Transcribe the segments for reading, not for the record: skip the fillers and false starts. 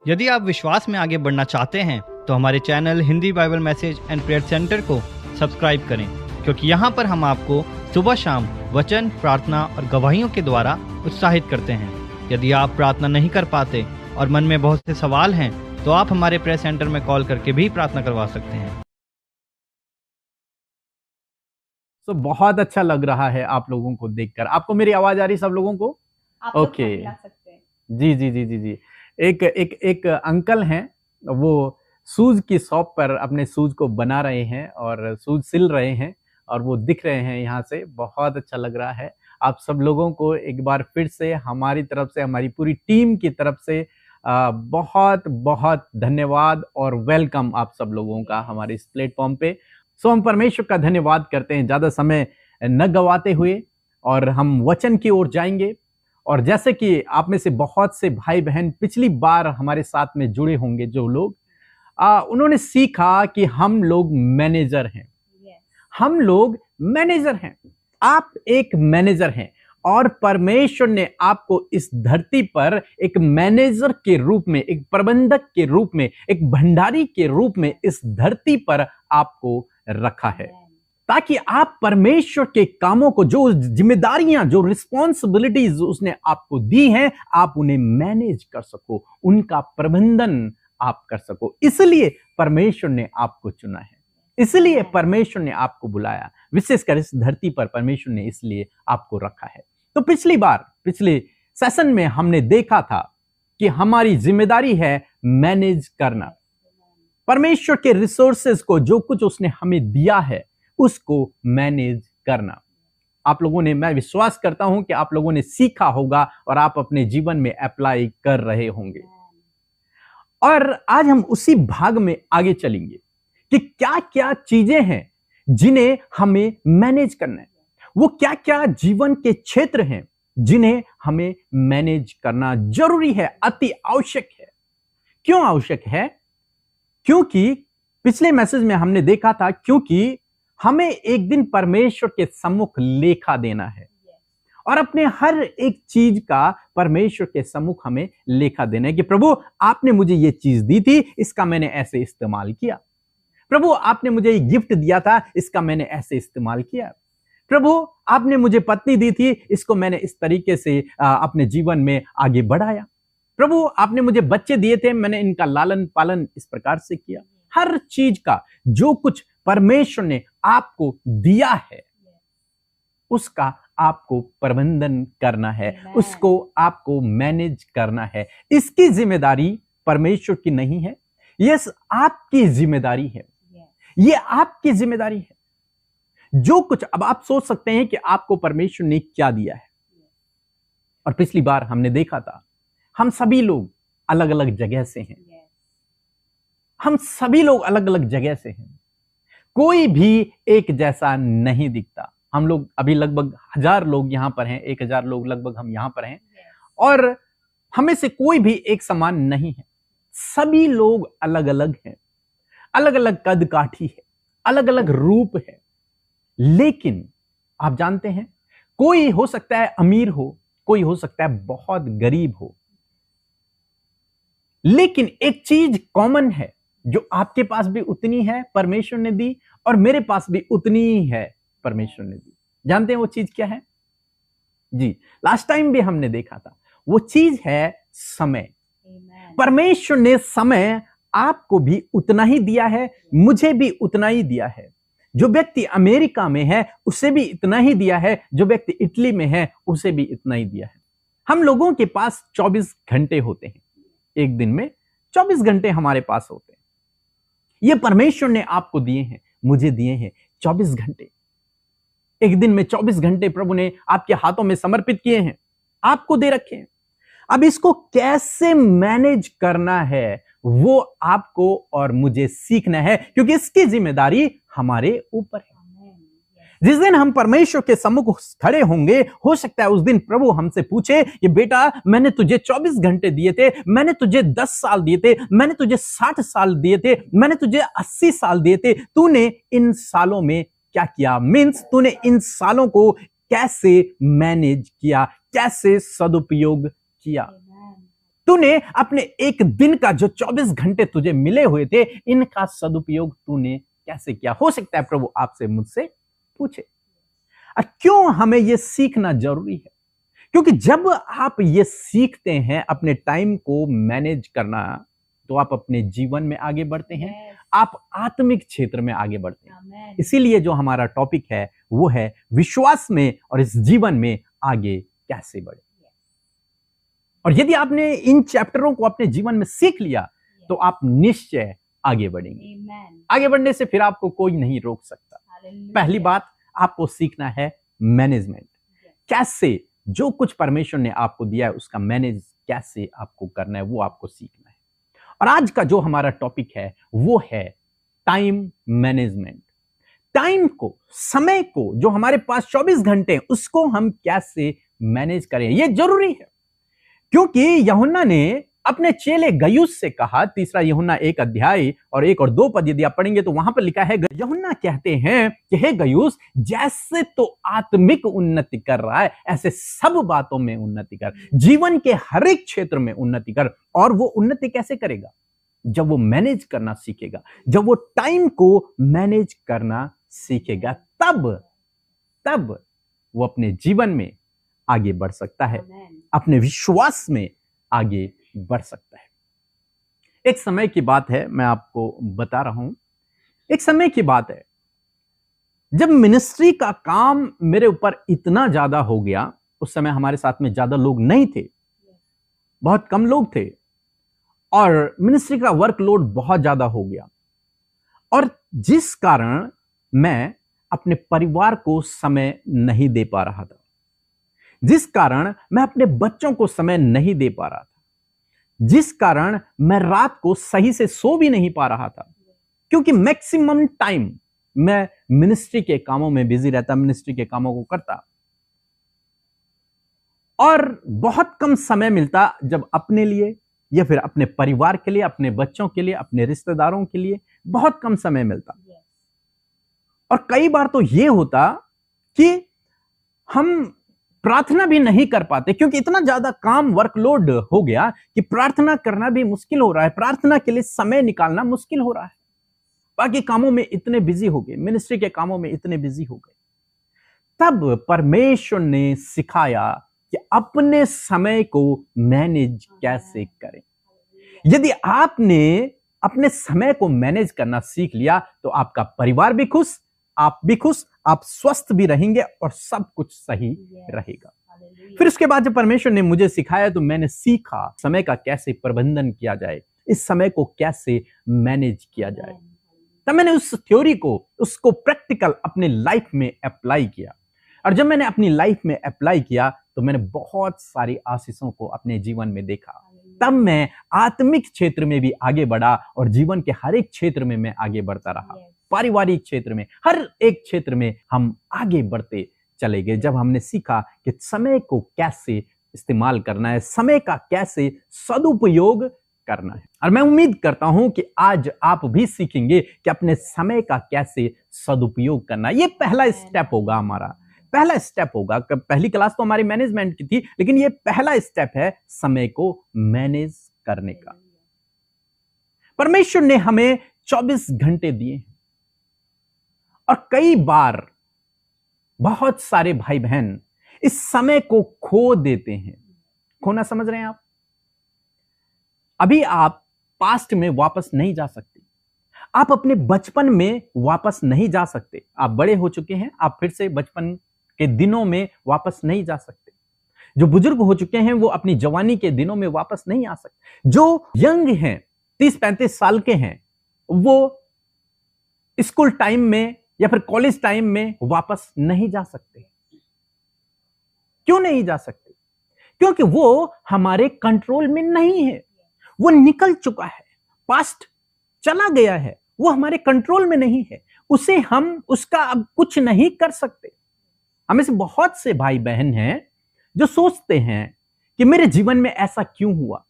यदि आप विश्वास में आगे बढ़ना चाहते हैं तो हमारे channel Hindi Bible message and prayer centre को सब्सक्राइब करें, क्योंकि यहाँ पर हम आपको सुबह शाम वचन, प्रार्थना और गवाहियों के द्वारा उत्साहित करते हैं। यदि आप प्रार्थना नहीं कर पाते और मन में बहुत से सवाल हैं तो आप हमारे प्रेयर सेंटर में कॉल करके भी प्रार्थना करवा सकते हैं। तो बहुत अच्छा लग रहा है आप लोगों को देखकर। आपको मेरी आवाज आ रही सब लोगों को? आप लोग ओके। खिला सकते हैं। जी जी जी जी जी। एक अंकल हैं, वो शूज की शॉप पर अपने शूज को बना रहे हैं और शूज सिल रहे हैं और वो दिख रहे हैं यहाँ से। बहुत अच्छा लग रहा है। आप सब लोगों को एक बार फिर से हमारी तरफ से, हमारी पूरी टीम की तरफ से बहुत बहुत धन्यवाद और वेलकम आप सब लोगों का हमारे इस प्लेटफॉर्म पे। सो हम परमेश्वर का धन्यवाद करते हैं ज़्यादा समय न गवाते हुए, और हम वचन की ओर जाएंगे। और जैसे कि आप में से बहुत से भाई बहन पिछली बार हमारे साथ में जुड़े होंगे, जो लोग उन्होंने सीखा कि हम लोग मैनेजर हैं। हम लोग मैनेजर हैं। आप एक मैनेजर हैं और परमेश्वर ने आपको इस धरती पर एक मैनेजर के रूप में, एक प्रबंधक के रूप में, एक भंडारी के रूप में इस धरती पर आपको रखा है, ताकि आप परमेश्वर के कामों को, जो जिम्मेदारियां, जो रिस्पॉन्सिबिलिटीज उसने आपको दी हैं, आप उन्हें मैनेज कर सको, उनका प्रबंधन आप कर सको। इसलिए परमेश्वर ने आपको चुना है, इसलिए परमेश्वर ने आपको बुलाया, विशेषकर इस धरती पर परमेश्वर ने इसलिए आपको रखा है। तो पिछले सेशन में हमने देखा था कि हमारी जिम्मेदारी है मैनेज करना, परमेश्वर के रिसोर्सेज को, जो कुछ उसने हमें दिया है उसको मैनेज करना। आप लोगों ने, मैं विश्वास करता हूं कि आप लोगों ने सीखा होगा और आप अपने जीवन में अप्लाई कर रहे होंगे। और आज हम उसी भाग में आगे चलेंगे कि क्या क्या चीजें हैं जिन्हें हमें मैनेज करना है। वो क्या क्या जीवन के क्षेत्र हैं जिन्हें हमें मैनेज करना जरूरी है, अति आवश्यक है। क्यों आवश्यक है? क्योंकि पिछले मैसेज में हमने देखा था, क्योंकि हमें एक दिन परमेश्वर के सम्मुख लेखा देना है और अपने हर एक चीज का परमेश्वर के सम्मुख हमें लेखा देना है कि प्रभु आपने मुझे ये चीज दी थी, इसका मैंने ऐसे इस्तेमाल किया। प्रभु आपने मुझे ये गिफ्ट दिया था, इसका मैंने ऐसे इस्तेमाल किया। प्रभु आपने मुझे पत्नी दी थी, इसको मैंने इस तरीके से अपने जीवन में आगे बढ़ाया। प्रभु आपने मुझे बच्चे दिए थे, मैंने इनका लालन पालन इस प्रकार से किया। हर चीज का जो कुछ परमेश्वर ने आपको दिया है उसका आपको प्रबंधन करना है, उसको आपको मैनेज करना है। इसकी जिम्मेदारी परमेश्वर की नहीं है, ये आपकी जिम्मेदारी है। ये आपकी जिम्मेदारी है। जो कुछ, अब आप सोच सकते हैं कि आपको परमेश्वर ने क्या दिया है। और पिछली बार हमने देखा था, हम सभी लोग अलग अलग जगह से हैं। हम सभी लोग अलग अलग जगह से हैं। कोई भी एक जैसा नहीं दिखता। हम लोग अभी लगभग 1000 लोग यहां पर हैं, 1000 लोग लगभग हम यहां पर हैं, और हमें से कोई भी एक समान नहीं है। सभी लोग अलग अलग हैं, अलग अलग कद काठी है, अलग अलग रूप है। लेकिन आप जानते हैं, कोई हो सकता है अमीर हो, कोई हो सकता है बहुत गरीब हो, लेकिन एक चीज कॉमन है, जो आपके पास भी उतनी है परमेश्वर ने दी, और मेरे पास भी उतनी ही है परमेश्वर ने दी। जानते हैं वो चीज क्या है? जी, लास्ट टाइम भी हमने देखा था, वो चीज है समय। परमेश्वर ने समय आपको भी उतना ही दिया है, मुझे भी उतना ही दिया है। जो व्यक्ति अमेरिका में है उसे भी इतना ही दिया है, जो व्यक्ति इटली में है उसे भी इतना ही दिया है। हम लोगों के पास 24 घंटे होते हैं, एक दिन में 24 घंटे हमारे पास होते हैं। ये परमेश्वर ने आपको दिए हैं, मुझे दिए हैं 24 घंटे। एक दिन में 24 घंटे प्रभु ने आपके हाथों में समर्पित किए हैं, आपको दे रखे हैं। अब इसको कैसे मैनेज करना है वो आपको और मुझे सीखना है, क्योंकि इसकी जिम्मेदारी हमारे ऊपर है। जिस दिन हम परमेश्वर के सम्मुख खड़े होंगे, हो सकता है उस दिन प्रभु हमसे पूछे कि बेटा मैंने तुझे 24 घंटे दिए थे, मैंने तुझे 10 साल दिए थे, मैंने तुझे 60 साल दिए थे, मैंने तुझे 80 साल दिए थे, तूने इन सालों में क्या किया? मीन्स तूने इन सालों को कैसे मैनेज किया, कैसे सदुपयोग किया। तूने अपने एक दिन का जो 24 घंटे तुझे मिले हुए थे, इनका सदुपयोग तूने कैसे किया? हो सकता है प्रभु आपसे मुझसे पूछे। और क्यों हमें यह सीखना जरूरी है? क्योंकि जब आप ये सीखते हैं अपने टाइम को मैनेज करना, तो आप अपने जीवन में आगे बढ़ते हैं, आप आत्मिक क्षेत्र में आगे बढ़ते हैं। इसीलिए जो हमारा टॉपिक है वो है विश्वास में और इस जीवन में आगे कैसे बढ़े। और यदि आपने इन चैप्टरों को अपने जीवन में सीख लिया तो आप निश्चय आगे बढ़ेंगे। आगे बढ़ने से फिर आपको कोई नहीं रोक सकता। पहली बात आपको सीखना है मैनेजमेंट। कैसे जो कुछ परमेश्वर ने आपको दिया है उसका मैनेज कैसे आपको करना है, वो आपको सीखना है। और आज का जो हमारा टॉपिक है वो है टाइम मैनेजमेंट। टाइम को, समय को, जो हमारे पास 24 घंटे हैं, उसको हम कैसे मैनेज करें, यह जरूरी है। क्योंकि यूहन्ना ने अपने चेले गयुस से कहा, तीसरा यूहन्ना 1 अध्याय और 1 और 2 पद यदि आप पढ़ेंगे तो वहां पर लिखा है, यूहन्ना कहते हैं कि हे गयुस, जैसे तो आत्मिक उन्नति कर रहा है ऐसे सब बातों में उन्नति कर, जीवन के हर एक क्षेत्र में उन्नति कर। और वो उन्नति कैसे करेगा? जब वो मैनेज करना सीखेगा, जब वो टाइम को मैनेज करना सीखेगा, तब वो अपने जीवन में आगे बढ़ सकता है, अपने विश्वास में आगे बढ़ सकता है। एक समय की बात है, मैं आपको बता रहा हूं, एक समय की बात है जब मिनिस्ट्री का काम मेरे ऊपर इतना ज्यादा हो गया। उस समय हमारे साथ में ज्यादा लोग नहीं थे, बहुत कम लोग थे, और मिनिस्ट्री का वर्कलोड बहुत ज्यादा हो गया, और जिस कारण मैं अपने परिवार को समय नहीं दे पा रहा था, जिस कारण मैं अपने बच्चों को समय नहीं दे पा रहा था, जिस कारण मैं रात को सही से सो भी नहीं पा रहा था, क्योंकि मैक्सिमम टाइम मैं मिनिस्ट्री के कामों में बिजी रहता, मिनिस्ट्री के कामों को करता, और बहुत कम समय मिलता जब अपने लिए या फिर अपने परिवार के लिए, अपने बच्चों के लिए, अपने रिश्तेदारों के लिए बहुत कम समय मिलता। और कई बार तो यह होता कि हम प्रार्थना भी नहीं कर पाते, क्योंकि इतना ज्यादा काम, वर्कलोड हो गया कि प्रार्थना करना भी मुश्किल हो रहा है, प्रार्थना के लिए समय निकालना मुश्किल हो रहा है। बाकी कामों में इतने बिजी हो गए, मिनिस्ट्री के कामों में इतने बिजी हो गए। तब परमेश्वर ने सिखाया कि अपने समय को मैनेज कैसे करें। यदि आपने अपने समय को मैनेज करना सीख लिया तो आपका परिवार भी खुश, आप भी खुश, आप स्वस्थ भी रहेंगे और सब कुछ सही रहेगा। फिर उसके बाद जब परमेश्वर ने मुझे सिखाया तो मैंने सीखा समय का कैसे प्रबंधन किया जाए, इस समय को कैसे मैनेज किया जाए। तब मैंने उस थ्योरी को, उसको प्रैक्टिकल अपने लाइफ में अप्लाई किया, और जब मैंने अपनी लाइफ में अप्लाई किया तो मैंने बहुत सारी आशीषों को अपने जीवन में देखा। तब मैं आत्मिक क्षेत्र में भी आगे बढ़ा और जीवन के हर एक क्षेत्र में मैं आगे बढ़ता रहा। पारिवारिक क्षेत्र में, हर एक क्षेत्र में हम आगे बढ़ते चले गए जब हमने सीखा कि समय को कैसे इस्तेमाल करना है, समय का कैसे सदुपयोग करना है। और मैं उम्मीद करता हूं कि आज आप भी सीखेंगे कि अपने समय का कैसे सदुपयोग करना है। ये पहला स्टेप होगा, हमारा पहला स्टेप होगा। पहली क्लास तो हमारी मैनेजमेंट की थी, लेकिन ये पहला स्टेप है समय को मैनेज करने का। परमेश्वर ने हमें 24 घंटे दिए हैं, और कई बार बहुत सारे भाई बहन इस समय को खो देते हैं। खोना समझ रहे हैं आप? अभी आप पास्ट में वापस नहीं जा सकते, आप अपने बचपन में वापस नहीं जा सकते। आप बड़े हो चुके हैं, आप फिर से बचपन के दिनों में वापस नहीं जा सकते। जो बुजुर्ग हो चुके हैं वो अपनी जवानी के दिनों में वापस नहीं आ सकते। जो यंग हैं, 30-35 साल के हैं, वो स्कूल टाइम में या फिर कॉलेज टाइम में वापस नहीं जा सकते। क्यों नहीं जा सकते? क्योंकि वो हमारे कंट्रोल में नहीं है, वो निकल चुका है, पास्ट चला गया है, वो हमारे कंट्रोल में नहीं है, उसे हम उसका अब कुछ नहीं कर सकते। हमें से बहुत से भाई बहन हैं जो सोचते हैं कि मेरे जीवन में ऐसा क्यों हुआ,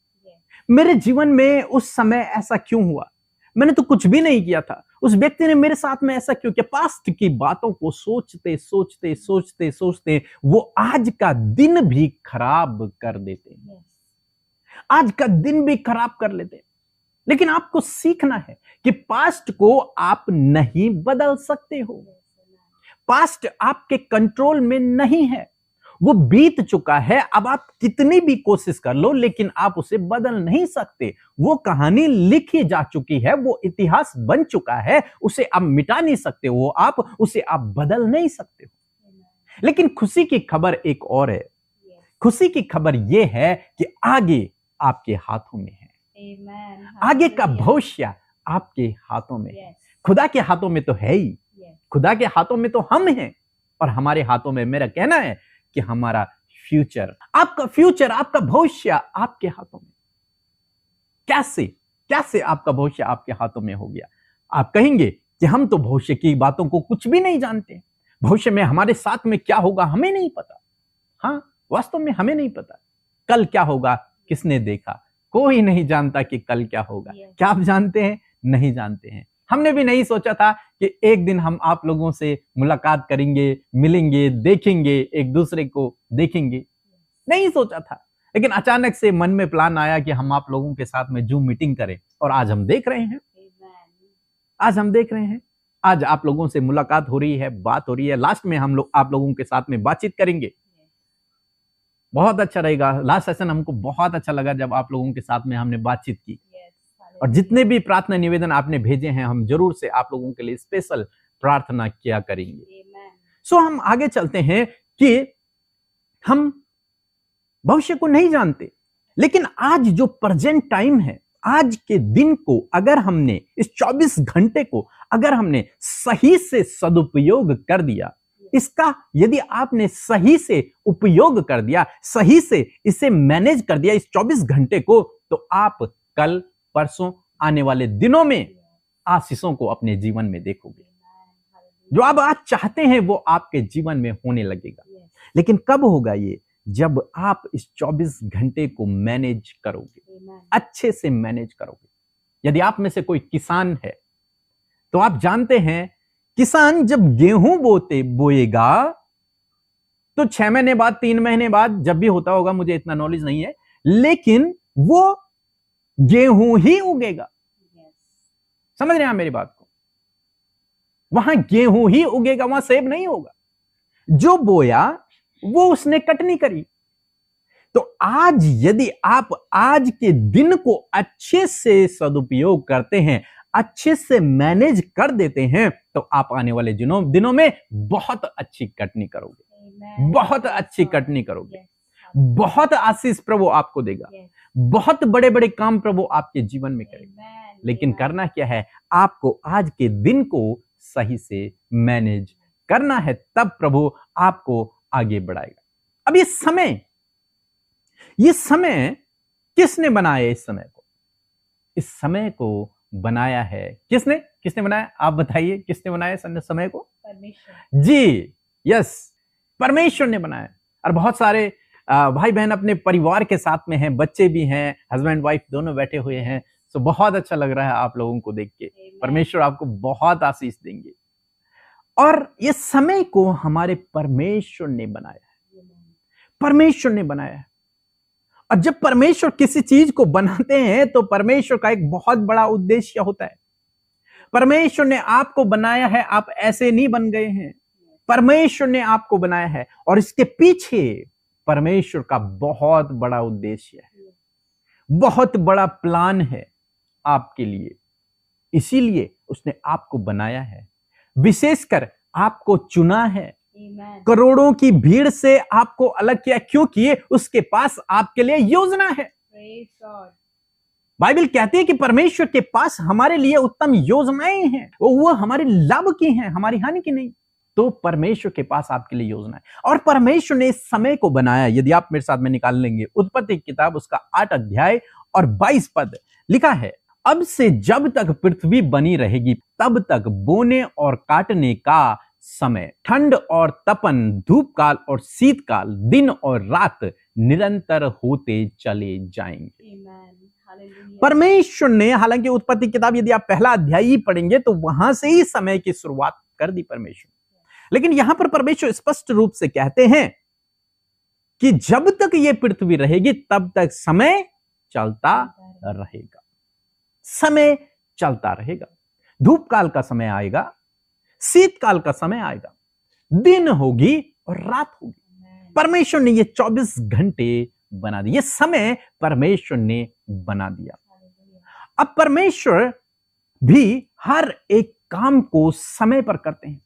मेरे जीवन में उस समय ऐसा क्यों हुआ, मैंने तो कुछ भी नहीं किया था, उस व्यक्ति ने मेरे साथ में ऐसा क्यों किया। पास्ट की बातों को सोचते सोचते सोचते सोचते वो आज का दिन भी खराब कर देते हैं। आज का दिन भी खराब कर लेते हैं। लेकिन आपको सीखना है कि पास्ट को आप नहीं बदल सकते हो। पास्ट आपके कंट्रोल में नहीं है, वो बीत चुका है। अब आप कितनी भी कोशिश कर लो, लेकिन आप उसे बदल नहीं सकते। वो कहानी लिखी जा चुकी है, वो इतिहास बन चुका है, उसे आप मिटा नहीं सकते हो, आप उसे आप बदल नहीं सकते हो। लेकिन खुशी की खबर एक और है। खुशी की खबर यह है कि आगे आपके हाथों में है। आगे का भविष्य आपके हाथों में है। खुदा के हाथों में तो है ही, खुदा के हाथों में तो हम हैं, और हमारे हाथों में मेरा कहना है कि हमारा फ्यूचर, आपका भविष्य आपके हाथों में। कैसे आपका भविष्य आपके हाथों में हो गया? आप कहेंगे कि हम तो भविष्य की बातों को कुछ भी नहीं जानते। भविष्य में हमारे साथ में क्या होगा हमें नहीं पता। हाँ, वास्तव में हमें नहीं पता कल क्या होगा। किसने देखा? कोई नहीं जानता कि कल क्या होगा। क्या आप जानते हैं? नहीं जानते हैं। हमने भी नहीं सोचा था कि एक दिन हम आप लोगों से मुलाकात करेंगे, मिलेंगे, देखेंगे, एक दूसरे को देखेंगे। नहीं सोचा था, लेकिन अचानक से मन में प्लान आया कि हम आप लोगों के साथ में जूम मीटिंग करें, और आज हम देख रहे हैं। आज आप लोगों से मुलाकात हो रही है, बात हो रही है। लास्ट में हम लोग आप लोगों के साथ में बातचीत करेंगे। बहुत अच्छा रहेगा। लास्ट सेशन हमको बहुत अच्छा लगा जब आप लोगों के साथ में हमने बातचीत की। और जितने भी प्रार्थना निवेदन आपने भेजे हैं, हम जरूर से आप लोगों के लिए स्पेशल प्रार्थना किया करेंगे। सो हम आगे चलते हैं कि हम भविष्य को नहीं जानते, लेकिन आज जो प्रेजेंट टाइम है, आज के दिन को अगर हमने, इस 24 घंटे को अगर हमने सही से सदुपयोग कर दिया, इसका यदि आपने सही से उपयोग कर दिया, सही से इसे मैनेज कर दिया इस 24 घंटे को, तो आप कल परसों आने वाले दिनों में आशीषों को अपने जीवन में देखोगे। जो आप आज चाहते हैं वो आपके जीवन में होने लगेगा। लेकिन कब होगा ये? जब आप इस 24 घंटे को मैनेज करोगे, अच्छे से मैनेज करोगे। यदि आप में से कोई किसान है तो आप जानते हैं, किसान जब गेहूं बोएगा तो 6 महीने बाद, 3 महीने बाद, जब भी होता होगा, मुझे इतना नॉलेज नहीं है, लेकिन वो गेहूं ही उगेगा। समझ रहे हैं आप मेरी बात को? वहां गेहूं ही उगेगा, वहां सेब नहीं होगा। जो बोया वो उसने कटनी करी। तो आज यदि आप आज के दिन को अच्छे से सदुपयोग करते हैं, अच्छे से मैनेज कर देते हैं, तो आप आने वाले दिनों में बहुत अच्छी कटनी करोगे, बहुत अच्छी कटनी करोगे, बहुत आशीष प्रभु आपको देगा, बहुत बड़े बड़े काम प्रभु आपके जीवन में करेगा। लेकिन करना क्या है? आपको आज के दिन को सही से मैनेज करना है, तब प्रभु आपको आगे बढ़ाएगा। अब ये समय किसने बनाया? इस समय को बनाया है किसने बनाया? आप बताइए, किसने बनाया समय को? परमेश्वर जी, यस, परमेश्वर ने बनाया। और बहुत सारे भाई बहन अपने परिवार के साथ में हैं, बच्चे भी हैं, हस्बैंड वाइफ दोनों बैठे हुए हैं। तो बहुत अच्छा लग रहा है आप लोगों को देख के। परमेश्वर आपको बहुत आशीष देंगे। और ये समय को हमारे परमेश्वर ने बनाया है, परमेश्वर ने बनाया है। और जब परमेश्वर किसी चीज को बनाते हैं तो परमेश्वर का एक बहुत बड़ा उद्देश्य होता है। परमेश्वर ने आपको बनाया है, आप ऐसे नहीं बन गए हैं। परमेश्वर ने आपको बनाया है, और इसके पीछे परमेश्वर का बहुत बड़ा उद्देश्य है, बहुत बड़ा प्लान है आपके लिए। इसीलिए उसने आपको बनाया है, विशेषकर आपको चुना है, करोड़ों की भीड़ से आपको अलग किया, क्योंकि उसके पास आपके लिए योजना है। बाइबल कहती है कि परमेश्वर के पास हमारे लिए उत्तम योजनाएं हैं, वो हमारे लाभ की हैं, हमारी हानि की नहीं। तो परमेश्वर के पास आपके लिए योजना है, और परमेश्वर ने इस समय को बनाया। यदि आप मेरे साथ में निकाल लेंगे उत्पत्ति किताब, उसका 8 अध्याय और 22 पद, लिखा है, अब से जब तक पृथ्वी बनी रहेगी तब तक बोने और काटने का समय, ठंड और तपन, धूप काल और शीतकाल, दिन और रात निरंतर होते चले जाएंगे। परमेश्वर ने, हालांकि उत्पत्ति किताब यदि आप पहला अध्याय ही पढ़ेंगे तो वहां से ही समय की शुरुआत कर दी परमेश्वर, लेकिन यहां पर परमेश्वर स्पष्ट रूप से कहते हैं कि जब तक ये पृथ्वी रहेगी तब तक समय चलता रहेगा, समय चलता रहेगा। धूप काल का समय आएगा, शीतकाल का समय आएगा, दिन होगी और रात होगी। परमेश्वर ने ये 24 घंटे बना दिए, ये समय परमेश्वर ने बना दिया। अब परमेश्वर भी हर एक काम को समय पर करते हैं।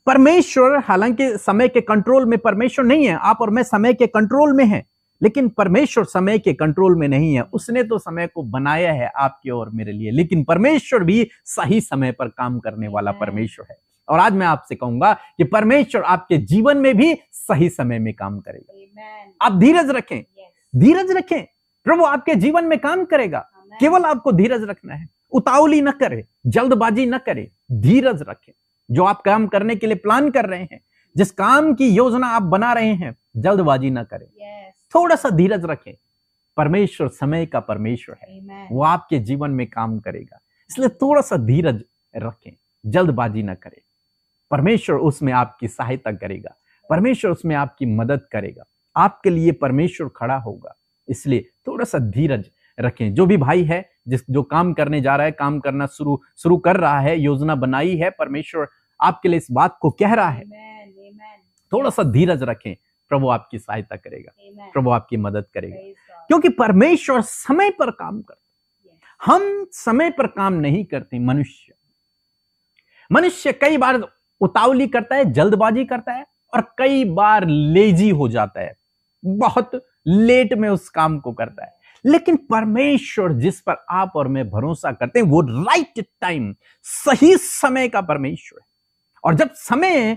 परमेश्वर, हालांकि समय के कंट्रोल में परमेश्वर नहीं है, आप और मैं समय के कंट्रोल में हैं, लेकिन परमेश्वर समय के कंट्रोल में नहीं है। उसने तो समय को बनाया है आपके और मेरे लिए, लेकिन परमेश्वर भी सही समय पर काम करने वाला परमेश्वर है। और आज मैं आपसे कहूंगा कि परमेश्वर आपके जीवन में भी सही समय में काम करेगा। आप धीरज रखें, धीरज रखें, प्रभु आपके जीवन में काम करेगा। केवल आपको धीरज रखना है, उतावली न करे, जल्दबाजी न करे, धीरज रखें। जो आप काम करने के लिए प्लान कर रहे हैं, जिस काम की योजना आप बना रहे हैं, जल्दबाजी ना करें, थोड़ा सा धीरज रखें। परमेश्वर समय का परमेश्वर है, वो आपके जीवन में काम करेगा, इसलिए थोड़ा सा धीरज रखें, जल्दबाजी ना करें। परमेश्वर उसमें आपकी सहायता करेगा, परमेश्वर उसमें आपकी मदद करेगा, आपके लिए परमेश्वर खड़ा होगा। इसलिए थोड़ा सा धीरज रखें। जो भी भाई है जो काम करने जा रहा है, काम करना शुरू कर रहा है, योजना बनाई है, परमेश्वर आपके लिए इस बात को कह रहा है, थोड़ा सा धीरज रखें। प्रभु आपकी सहायता करेगा, प्रभु आपकी मदद करेगा, क्योंकि परमेश्वर समय पर काम करता है। हम समय पर काम नहीं करते। मनुष्य कई बार उतावली करता है, जल्दबाजी करता है, और कई बार लेजी हो जाता है, बहुत लेट में उस काम को करता है। लेकिन परमेश्वर जिस पर आप और मैं भरोसा करते हैं, वो राइट टाइम, सही समय का परमेश्वर है। और जब समय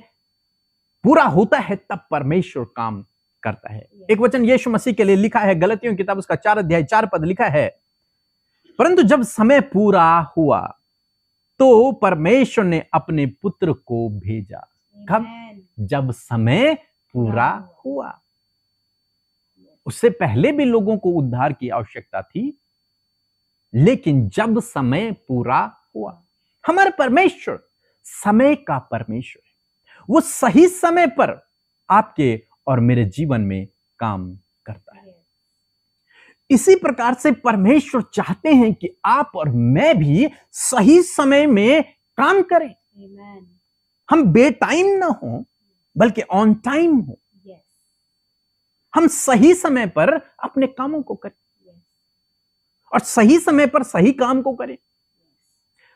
पूरा होता है तब परमेश्वर काम करता है। एक वचन यीशु मसीह के लिए लिखा है, गलतियों की किताब उसका 4 अध्याय 4 पद लिखा है, परंतु जब समय पूरा हुआ तो परमेश्वर ने अपने पुत्र को भेजा। कब? जब समय पूरा हुआ। उससे पहले भी लोगों को उद्धार की आवश्यकता थी, लेकिन जब समय पूरा हुआ। हमारा परमेश्वर समय का परमेश्वर है, वो सही समय पर आपके और मेरे जीवन में काम करता है। इसी प्रकार से परमेश्वर चाहते हैं कि आप और मैं भी सही समय में काम करें। हम बेटाइम ना हो, बल्कि ऑन टाइम हो। हम सही समय पर अपने कामों को करें और सही समय पर सही काम को करें।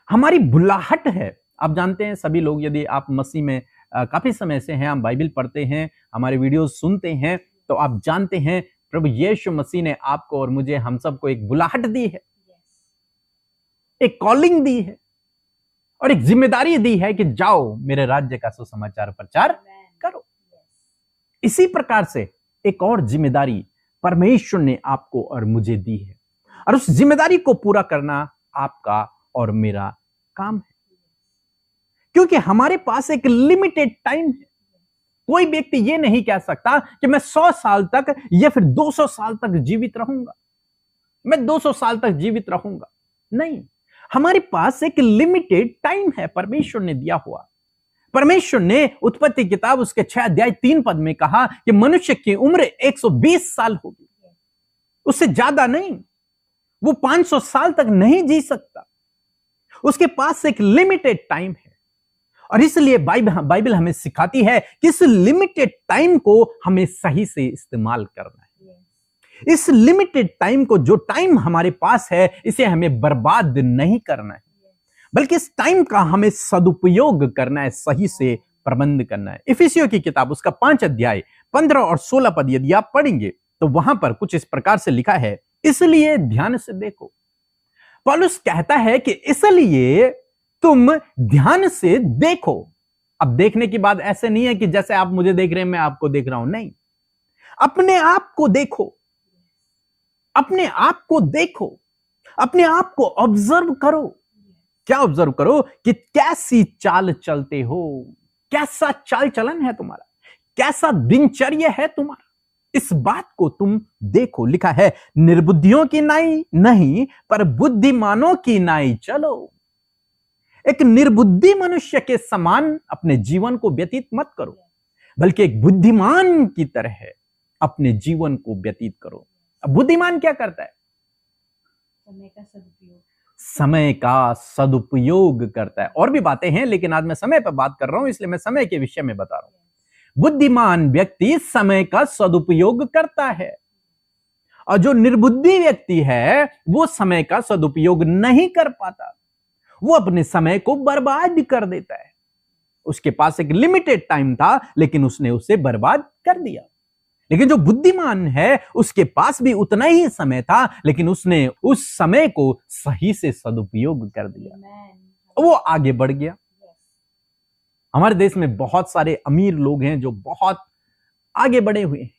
हमारी बुलाहट है। आप जानते हैं, सभी लोग, यदि आप मसीह में काफी समय से हैं, हम बाइबल पढ़ते हैं, हमारे वीडियोस सुनते हैं, तो आप जानते हैं प्रभु यीशु मसीह ने आपको और मुझे, हम सबको एक बुलाहट दी है, एक कॉलिंग दी है और एक जिम्मेदारी दी है कि जाओ मेरे राज्य का सुसमाचार प्रचार करो। इसी प्रकार से एक और जिम्मेदारी परमेश्वर ने आपको और मुझे दी है, और उस जिम्मेदारी को पूरा करना आपका और मेरा काम है, क्योंकि हमारे पास एक लिमिटेड टाइम है। कोई व्यक्ति ये नहीं कह सकता कि मैं 100 साल तक या फिर 200 साल तक जीवित रहूंगा, मैं 200 साल तक जीवित रहूंगा। नहीं, हमारे पास एक लिमिटेड टाइम है परमेश्वर ने दिया हुआ। परमेश्वर ने उत्पत्ति किताब उसके 6 अध्याय 3 पद में कहा कि मनुष्य की उम्र 120 साल होगी, उससे ज्यादा नहीं। वो 500 साल तक नहीं जी सकता, उसके पास एक लिमिटेड टाइम है। और इसलिए बाइबल हमें सिखाती है कि इस लिमिटेड टाइम को हमें सही से इस्तेमाल करना है। इस लिमिटेड टाइम को, जो टाइम हमारे पास है, इसे हमें बर्बाद नहीं करना है, बल्कि इस टाइम का हमें सदुपयोग करना है, सही से प्रबंध करना है। इफिसियों की किताब उसका 5 अध्याय 15 और 16 पद यदि आप पढ़ेंगे तो वहां पर कुछ इस प्रकार से लिखा है, इसलिए ध्यान से देखो। पौलुस कहता है कि इसलिए तुम ध्यान से देखो। अब देखने की बात ऐसे नहीं है कि जैसे आप मुझे देख रहे हैं मैं आपको देख रहा हूं, नहीं। अपने आप को देखो, अपने आप को देखो, अपने आप को ऑब्जर्व करो। क्या ऑब्जर्व करो? कि कैसी चाल चलते हो, कैसा चाल चलन है तुम्हारा, कैसा दिनचर्या है तुम्हारा, इस बात को तुम देखो। लिखा है, निर्बुद्धियों की नाई नहीं पर बुद्धिमानों की नाई चलो। एक निर्बुद्धि मनुष्य के समान अपने जीवन को व्यतीत मत करो, बल्कि एक बुद्धिमान की तरह अपने जीवन को व्यतीत करो। अब बुद्धिमान क्या करता है? समय का सदुपयोग समय का सदुपयोग करता है। और भी बातें हैं, लेकिन आज मैं समय पर बात कर रहा हूं, इसलिए मैं समय के विषय में बता रहा हूं। बुद्धिमान व्यक्ति समय का सदुपयोग करता है, और जो निर्बुद्धि व्यक्ति है वो समय का सदुपयोग नहीं कर पाता, वो अपने समय को बर्बाद कर देता है। उसके पास एक लिमिटेड टाइम था, लेकिन उसने उसे बर्बाद कर दिया। लेकिन जो बुद्धिमान है उसके पास भी उतना ही समय था, लेकिन उसने उस समय को सही से सदुपयोग कर दिया, वो आगे बढ़ गया। हमारे देश में बहुत सारे अमीर लोग हैं जो बहुत आगे बढ़े हुए हैं,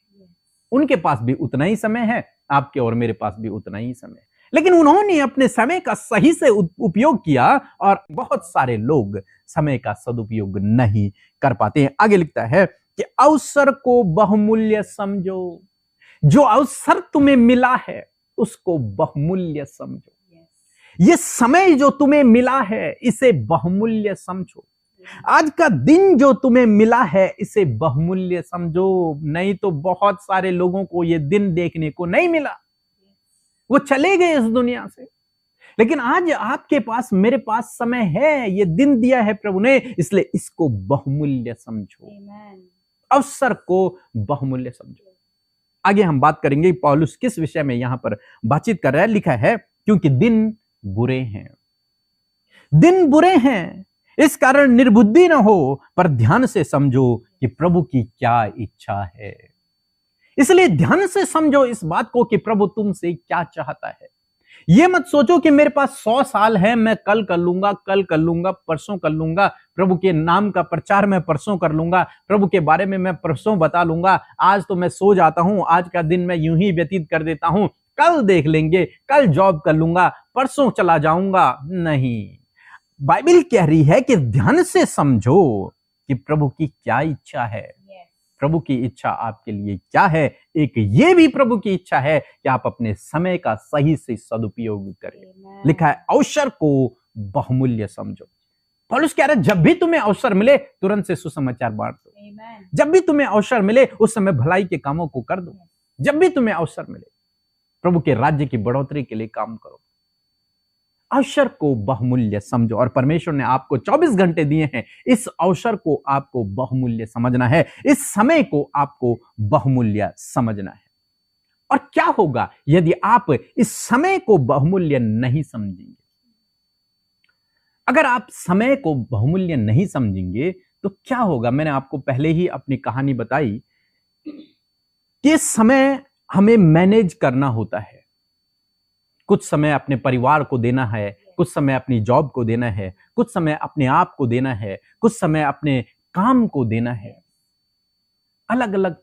उनके पास भी उतना ही समय है, आपके और मेरे पास भी उतना ही समय है, लेकिन उन्होंने अपने समय का सही से उपयोग किया, और बहुत सारे लोग समय का सदुपयोग नहीं कर पाते हैं। आगे लिखता है कि अवसर को बहुमूल्य समझो, जो अवसर तुम्हें मिला है उसको बहुमूल्य समझो। ये समय जो तुम्हें मिला है इसे बहुमूल्य समझो। आज का दिन जो तुम्हें मिला है इसे बहुमूल्य समझो, नहीं तो बहुत सारे लोगों को ये दिन देखने को नहीं मिला, वो चले गए इस दुनिया से। लेकिन आज आपके पास, मेरे पास समय है, ये दिन दिया है प्रभु ने, इसलिए इसको बहुमूल्य समझो, अवसर को बहुमूल्य समझो। आगे हम बात करेंगे पौलुस किस विषय में यहां पर बातचीत कर रहा है। लिखा है, क्योंकि दिन बुरे हैं, दिन बुरे हैं, इस कारण निर्बुद्धि न हो, पर ध्यान से समझो कि प्रभु की क्या इच्छा है। इसलिए ध्यान से समझो इस बात को कि प्रभु तुमसे क्या चाहता है। ये मत सोचो कि मेरे पास 100 साल है, मैं कल कर लूंगा, कल कर लूंगा, परसों कर लूंगा, प्रभु के नाम का प्रचार मैं परसों कर लूंगा, प्रभु के बारे में मैं परसों बता लूंगा, आज तो मैं सो जाता हूं, आज का दिन मैं यूं ही व्यतीत कर देता हूं, कल देख लेंगे, कल जॉब कर लूंगा, परसों चला जाऊंगा। नहीं, बाइबल कह रही है कि ध्यान से समझो कि प्रभु की क्या इच्छा है। प्रभु की इच्छा आपके लिए क्या है? एक ये भी प्रभु की इच्छा है कि आप अपने समय का सही से सदुपयोग करें। लिखा है, अवसर को बहुमूल्य समझो। पौलुस कह रहा है, जब भी तुम्हें अवसर मिले तुरंत से सुसमाचार बांट दो। जब भी तुम्हें अवसर मिले उस समय भलाई के कामों को कर दो। जब भी तुम्हें अवसर मिले प्रभु के राज्य की बढ़ोतरी के लिए काम करो। अवसर को बहुमूल्य समझो, और परमेश्वर ने आपको 24 घंटे दिए हैं, इस अवसर को आपको बहुमूल्य समझना है, इस समय को आपको बहुमूल्य समझना है। और क्या होगा यदि आप इस समय को बहुमूल्य नहीं समझेंगे? अगर आप समय को बहुमूल्य नहीं समझेंगे तो क्या होगा? मैंने आपको पहले ही अपनी कहानी बताई कि समय हमें मैनेज करना होता है। कुछ समय अपने परिवार को देना है, कुछ समय अपनी जॉब को देना है, कुछ समय अपने आप को देना है, कुछ समय अपने काम को देना है। अलग अलग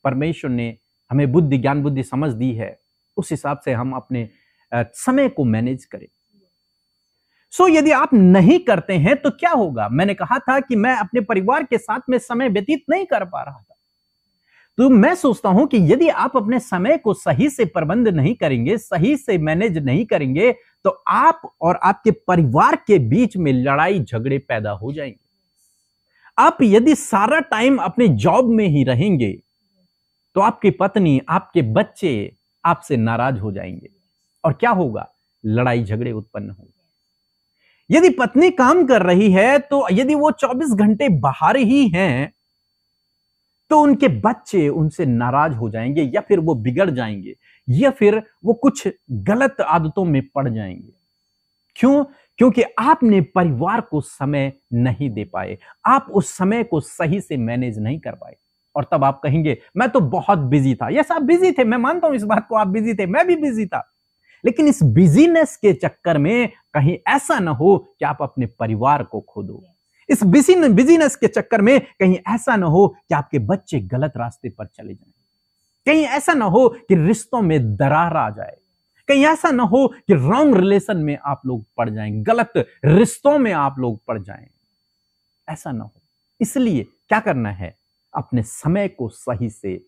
परमेश्वर ने हमें बुद्धि, ज्ञान, बुद्धि, समझ दी है, उस हिसाब से हम अपने समय को मैनेज करें। यदि आप नहीं करते हैं तो क्या होगा? मैंने कहा था कि मैं अपने परिवार के साथ में समय व्यतीत नहीं कर पा रहा था। तो मैं सोचता हूं कि यदि आप अपने समय को सही से प्रबंध नहीं करेंगे, सही से मैनेज नहीं करेंगे, तो आप और आपके परिवार के बीच में लड़ाई झगड़े पैदा हो जाएंगे। आप यदि सारा टाइम अपने जॉब में ही रहेंगे तो आपकी पत्नी, आपके बच्चे आपसे नाराज हो जाएंगे, और क्या होगा? लड़ाई झगड़े उत्पन्न होंगे। यदि पत्नी काम कर रही है तो यदि वो 24 घंटे बाहर ही हैं तो उनके बच्चे उनसे नाराज हो जाएंगे, या फिर वो बिगड़ जाएंगे, या फिर वो कुछ गलत आदतों में पड़ जाएंगे। क्यों? क्योंकि आपने परिवार को समय नहीं दे पाए, आप उस समय को सही से मैनेज नहीं कर पाए। और तब आप कहेंगे, मैं तो बहुत बिजी था। यस, आप बिजी थे, मैं मानता हूं इस बात को, आप बिजी थे, मैं भी बिजी था। लेकिन इस बिजीनेस के चक्कर में कहीं ऐसा ना हो कि आप अपने परिवार को खो दो। इस बिजीनेस के चक्कर में कहीं ऐसा ना हो कि आपके बच्चे गलत रास्ते पर चले जाएं। कहीं ऐसा ना हो कि रिश्तों में दरार आ जाए। कहीं ऐसा ना हो कि रॉन्ग रिलेशन में आप लोग पड़ जाएं, गलत रिश्तों में आप लोग पड़ जाएं। ऐसा ना हो। इसलिए क्या करना है? अपने समय को सही से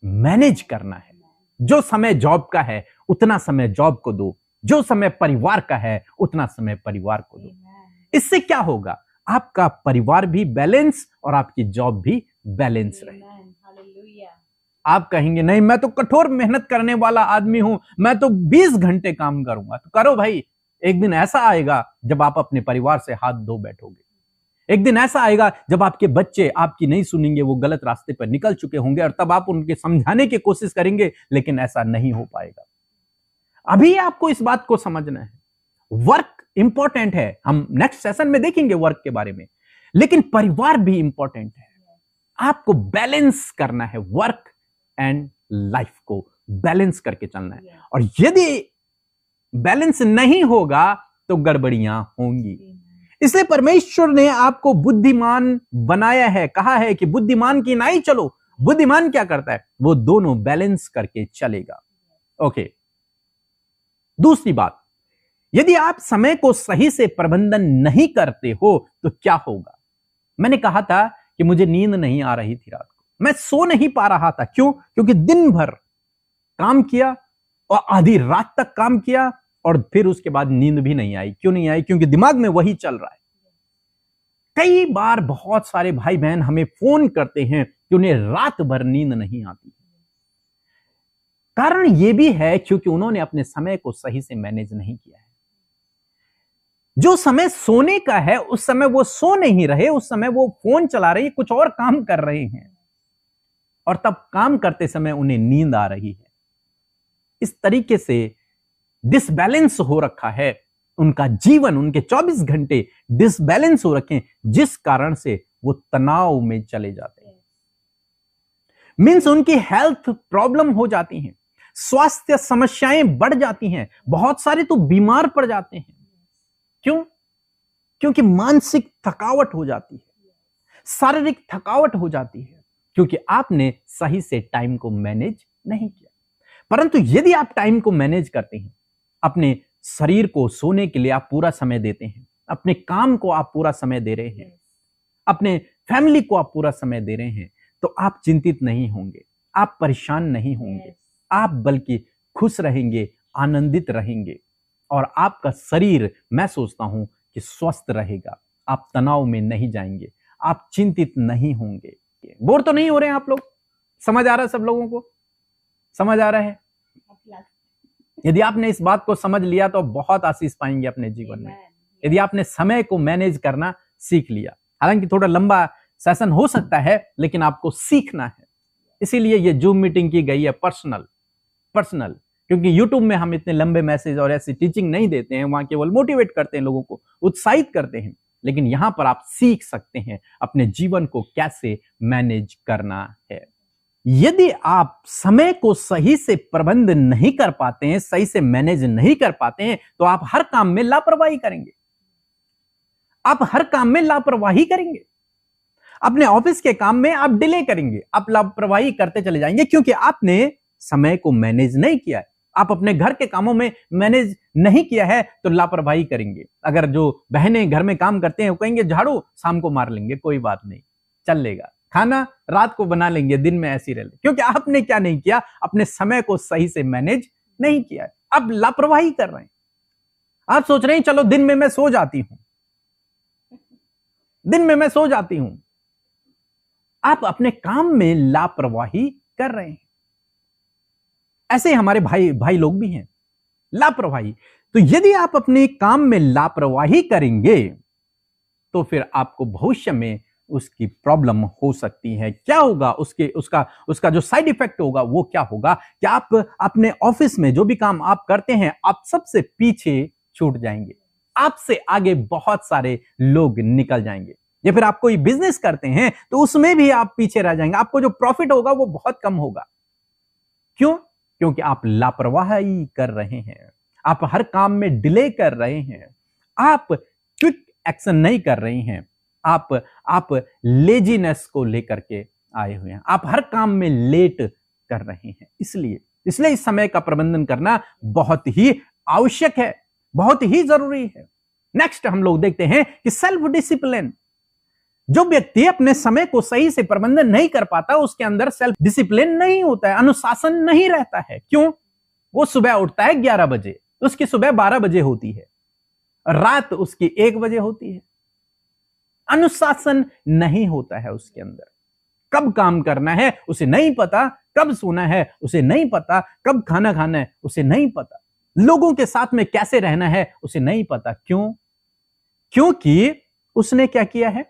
मैनेज करना है। जो समय जॉब का है उतना समय जॉब को दो, जो समय परिवार का है उतना समय परिवार को दो। इससे क्या होगा? आपका परिवार भी बैलेंस और आपकी जॉब भी बैलेंस रहे। आप कहेंगे नहीं, मैं तो कठोर मेहनत करने वाला आदमी हूं, मैं तो 20 घंटे काम करूंगा। तो करो भाई, एक दिन ऐसा आएगा जब आप अपने परिवार से हाथ धो बैठोगे। एक दिन ऐसा आएगा जब आपके बच्चे आपकी नहीं सुनेंगे, वो गलत रास्ते पर निकल चुके होंगे, और तब आप उनके समझाने की कोशिश करेंगे, लेकिन ऐसा नहीं हो पाएगा। अभी आपको इस बात को समझना है, वर्क इंपॉर्टेंट है, हम नेक्स्ट सेशन में देखेंगे वर्क के बारे में, लेकिन परिवार भी इंपॉर्टेंट है। आपको बैलेंस करना है, वर्क एंड लाइफ को बैलेंस करके चलना है, और यदि बैलेंस नहीं होगा तो गड़बड़ियां होंगी। इसलिए परमेश्वर ने आपको बुद्धिमान बनाया है, कहा है कि बुद्धिमान की नाई चलो। बुद्धिमान क्या करता है? वो दोनों बैलेंस करके चलेगा। ओके, दूसरी बात, यदि आप समय को सही से प्रबंधन नहीं करते हो तो क्या होगा? मैंने कहा था कि मुझे नींद नहीं आ रही थी रात को, मैं सो नहीं पा रहा था। क्यों? क्योंकि दिन भर काम किया और आधी रात तक काम किया, और फिर उसके बाद नींद भी नहीं आई। क्यों नहीं आई? क्योंकि दिमाग में वही चल रहा है। कई बार बहुत सारे भाई बहन हमें फोन करते हैं कि उन्हें रात भर नींद नहीं आती। कारण यह भी है क्योंकि उन्होंने अपने समय को सही से मैनेज नहीं किया है। जो समय सोने का है उस समय वो सो नहीं रहे, उस समय वो फोन चला रहे, कुछ और काम कर रहे हैं, और तब काम करते समय उन्हें नींद आ रही है। इस तरीके से डिसबैलेंस हो रखा है उनका जीवन, उनके 24 घंटे डिसबैलेंस हो रखे हैं, जिस कारण से वो तनाव में चले जाते हैं। मींस उनकी हेल्थ प्रॉब्लम हो जाती हैं, स्वास्थ्य समस्याएं बढ़ जाती हैं, बहुत सारे तो बीमार पड़ जाते हैं। क्यों? क्योंकि मानसिक थकावट हो जाती है, शारीरिक थकावट हो जाती है, क्योंकि आपने सही से टाइम को मैनेज नहीं किया। परंतु यदि आप टाइम को मैनेज करते हैं, अपने शरीर को सोने के लिए आप पूरा समय देते हैं, अपने काम को आप पूरा समय दे रहे हैं, अपने फैमिली को आप पूरा समय दे रहे हैं, तो आप चिंतित नहीं होंगे, आप परेशान नहीं होंगे, आप बल्कि खुश रहेंगे, आनंदित रहेंगे, और आपका शरीर, मैं सोचता हूं कि स्वस्थ रहेगा। आप तनाव में नहीं जाएंगे, आप चिंतित नहीं होंगे। बोर तो नहीं हो रहे हैं आप लोग? समझ आ रहा है? सब लोगों को समझ आ रहा है? यदि आपने इस बात को समझ लिया तो बहुत आशीष पाएंगे अपने जीवन में। यदि आपने समय को मैनेज करना सीख लिया, हालांकि थोड़ा लंबा सेशन हो सकता है, लेकिन आपको सीखना है। इसीलिए ये जूम मीटिंग की गई है पर्सनल, क्योंकि यूट्यूब में हम इतने लंबे मैसेज और ऐसी टीचिंग नहीं देते हैं, वहां केवल मोटिवेट करते हैं, लोगों को उत्साहित करते हैं। लेकिन यहां पर आप सीख सकते हैं अपने जीवन को कैसे मैनेज करना है। यदि आप समय को सही से प्रबंध नहीं कर पाते हैं, सही से मैनेज नहीं कर पाते हैं, तो आप हर काम में लापरवाही करेंगे। आप हर काम में लापरवाही करेंगे, अपने ऑफिस के काम में आप डिले करेंगे, आप लापरवाही करते चले जाएंगे, क्योंकि आपने समय को मैनेज नहीं किया है। आप अपने घर के कामों में मैनेज नहीं किया है तो लापरवाही करेंगे। अगर जो बहनें घर में काम करते हैं वो कहेंगे झाड़ू शाम को मार लेंगे, कोई बात नहीं, चल लेगा, खाना रात को बना लेंगे, दिन में ऐसी रह ले, क्योंकि आपने क्या नहीं किया? अपने समय को सही से मैनेज नहीं किया है। अब लापरवाही कर रहे हैं। आप सोच रहे हैं चलो दिन में मैं सो जाती हूं, दिन में मैं सो जाती हूं। आप अपने काम में लापरवाही कर रहे हैं। ऐसे ही हमारे भाई लोग भी हैं, लापरवाही। तो यदि आप अपने काम में लापरवाही करेंगे तो फिर आपको भविष्य में उसकी प्रॉब्लम हो सकती है। क्या होगा? उसका जो साइड इफेक्ट होगा वो क्या होगा कि आप अपने ऑफिस में जो भी काम आप करते हैं, आप सबसे पीछे छूट जाएंगे, आपसे आगे बहुत सारे लोग निकल जाएंगे। या फिर आप कोई बिजनेस करते हैं तो उसमें भी आप पीछे रह जाएंगे, आपको जो प्रॉफिट होगा वो बहुत कम होगा। क्यों? क्योंकि आप लापरवाही कर रहे हैं, आप हर काम में डिले कर रहे हैं, आप क्विक एक्शन नहीं कर रहे हैं, आप लेजीनेस को लेकर के आए हुए हैं, आप हर काम में लेट कर रहे हैं। इसलिए इस समय का प्रबंधन करना बहुत ही आवश्यक है, बहुत ही जरूरी है। नेक्स्ट हम लोग देखते हैं कि सेल्फ डिसिप्लिन। जो व्यक्ति अपने समय को सही से प्रबंधन नहीं कर पाता, उसके अंदर सेल्फ डिसिप्लिन नहीं होता है, अनुशासन नहीं रहता है। क्यों? वो सुबह उठता है 11 बजे, उसकी सुबह 12 बजे होती है, रात उसकी 1 बजे होती है। अनुशासन नहीं होता है उसके अंदर। कब काम करना है उसे नहीं पता, कब सोना है उसे नहीं पता, कब खाना खाना है उसे नहीं पता, लोगों के साथ में कैसे रहना है उसे नहीं पता। क्यों? क्योंकि उसने क्या किया है?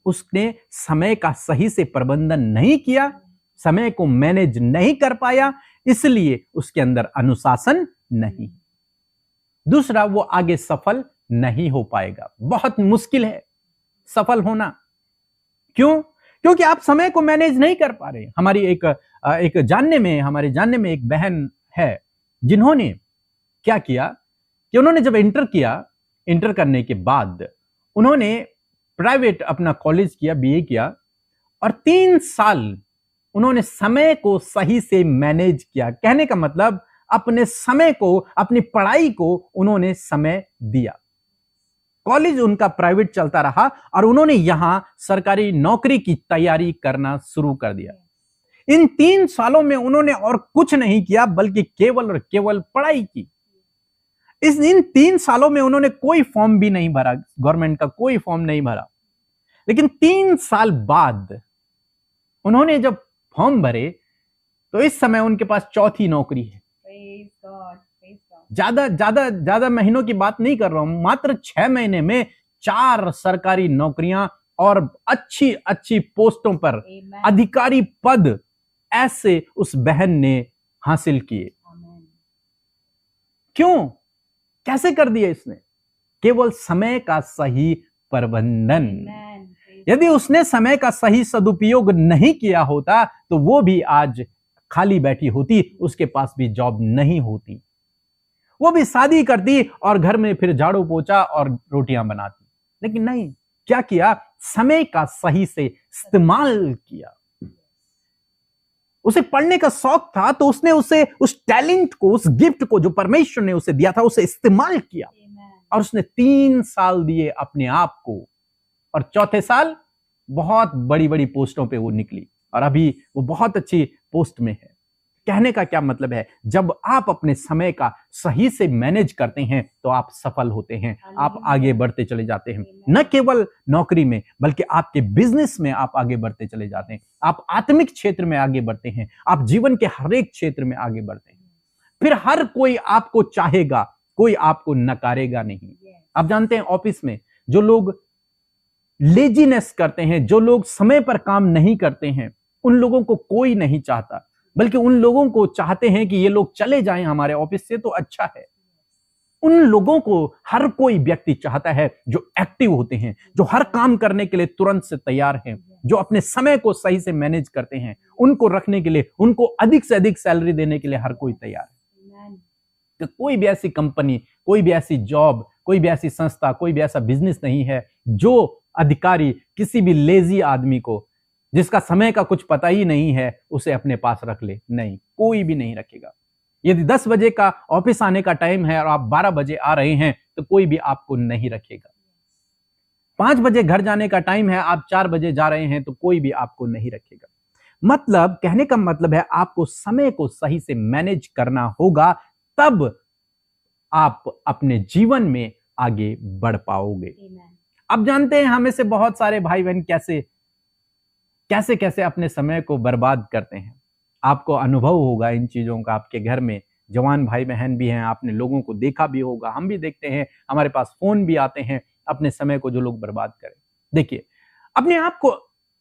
उसने समय का सही से प्रबंधन नहीं किया, समय को मैनेज नहीं कर पाया, इसलिए उसके अंदर अनुशासन नहीं। दूसरा, वो आगे सफल नहीं हो पाएगा। बहुत मुश्किल है सफल होना। क्यों? क्योंकि आप समय को मैनेज नहीं कर पा रहे। हमारी हमारे जानने में एक बहन है जिन्होंने क्या किया कि उन्होंने जब इंटर करने के बाद उन्होंने प्राइवेट अपना कॉलेज किया, बीए किया, और 3 साल उन्होंने समय को सही से मैनेज किया। कहने का मतलब अपने समय को, अपनी पढ़ाई को उन्होंने समय दिया। कॉलेज उनका प्राइवेट चलता रहा और उन्होंने यहां सरकारी नौकरी की तैयारी करना शुरू कर दिया। इन 3 सालों में उन्होंने और कुछ नहीं किया बल्कि केवल और केवल पढ़ाई की। इन 3 सालों में उन्होंने कोई फॉर्म भी नहीं भरा, गवर्नमेंट का कोई फॉर्म नहीं भरा। लेकिन 3 साल बाद उन्होंने जब फॉर्म भरे तो इस समय उनके पास चौथी नौकरी है। ज्यादा महीनों की बात नहीं कर रहा हूं, मात्र 6 महीने में 4 सरकारी नौकरियां और अच्छी अच्छी पोस्टों पर अधिकारी पद ऐसे उस बहन ने हासिल किए। क्यों? कैसे कर दिया इसने? केवल समय का सही प्रबंधन। यदि उसने समय का सही सदुपयोग नहीं किया होता तो वो भी आज खाली बैठी होती, उसके पास भी जॉब नहीं होती, वो भी शादी करती और घर में फिर झाड़ू पोछा और रोटियां बनाती। लेकिन नहीं, क्या किया? समय का सही से इस्तेमाल किया। उसे पढ़ने का शौक था तो उसने उस टैलेंट को, उस गिफ्ट को जो परमेश्वर ने उसे दिया था, उसे इस्तेमाल किया। और उसने 3 साल दिए अपने आप को, और चौथे साल बहुत बड़ी बड़ी पोस्टों पे वो निकली और अभी वो बहुत अच्छी पोस्ट में है। कहने का क्या मतलब है? जब आप अपने समय का सही से मैनेज करते हैं तो आप सफल होते हैं, आप आगे बढ़ते चले जाते हैं। न केवल नौकरी में बल्कि आपके बिजनेस में आप आगे बढ़ते चले जाते हैं, आप आत्मिक क्षेत्र में आगे बढ़ते हैं, आप जीवन के हर एक क्षेत्र में आगे बढ़ते हैं। फिर हर कोई आपको चाहेगा, कोई आपको नकारेगा नहीं। आप जानते हैं ऑफिस में जो लोग लेजीनेस करते हैं, जो लोग समय पर काम नहीं करते हैं, उन लोगों को कोई नहीं चाहता, बल्कि उन लोगों को चाहते हैं कि ये लोग चले जाएं हमारे ऑफिस से तो अच्छा है। उन लोगों को हर कोई व्यक्ति चाहता है जो एक्टिव होते हैं, जो हर काम करने के लिए तुरंत से तैयार हैं, जो अपने समय को सही से मैनेज करते हैं। उनको रखने के लिए, उनको अधिक से अधिक सैलरी देने के लिए हर कोई तैयार है। तो कोई भी ऐसी कंपनी, कोई भी ऐसी जॉब, कोई भी ऐसी संस्था, कोई भी ऐसा बिजनेस नहीं है जो अधिकारी किसी भी लेजी आदमी को, जिसका समय का कुछ पता ही नहीं है, उसे अपने पास रख ले। नहीं, कोई भी नहीं रखेगा। यदि 10 बजे का ऑफिस आने का टाइम है और आप 12 बजे आ रहे हैं तो कोई भी आपको नहीं रखेगा। 5 बजे घर जाने का टाइम है, आप 4 बजे जा रहे हैं तो कोई भी आपको नहीं रखेगा। मतलब, कहने का मतलब है आपको समय को सही से मैनेज करना होगा, तब आप अपने जीवन में आगे बढ़ पाओगे। अब जानते हैं हमें से बहुत सारे भाई बहन कैसे अपने समय को बर्बाद करते हैं। आपको अनुभव होगा इन चीजों का, आपके घर में जवान भाई बहन भी हैं, आपने लोगों को देखा भी होगा, हम भी देखते हैं, हमारे पास फोन भी आते हैं, अपने समय को जो लोग बर्बाद करें। देखिए, अपने आप को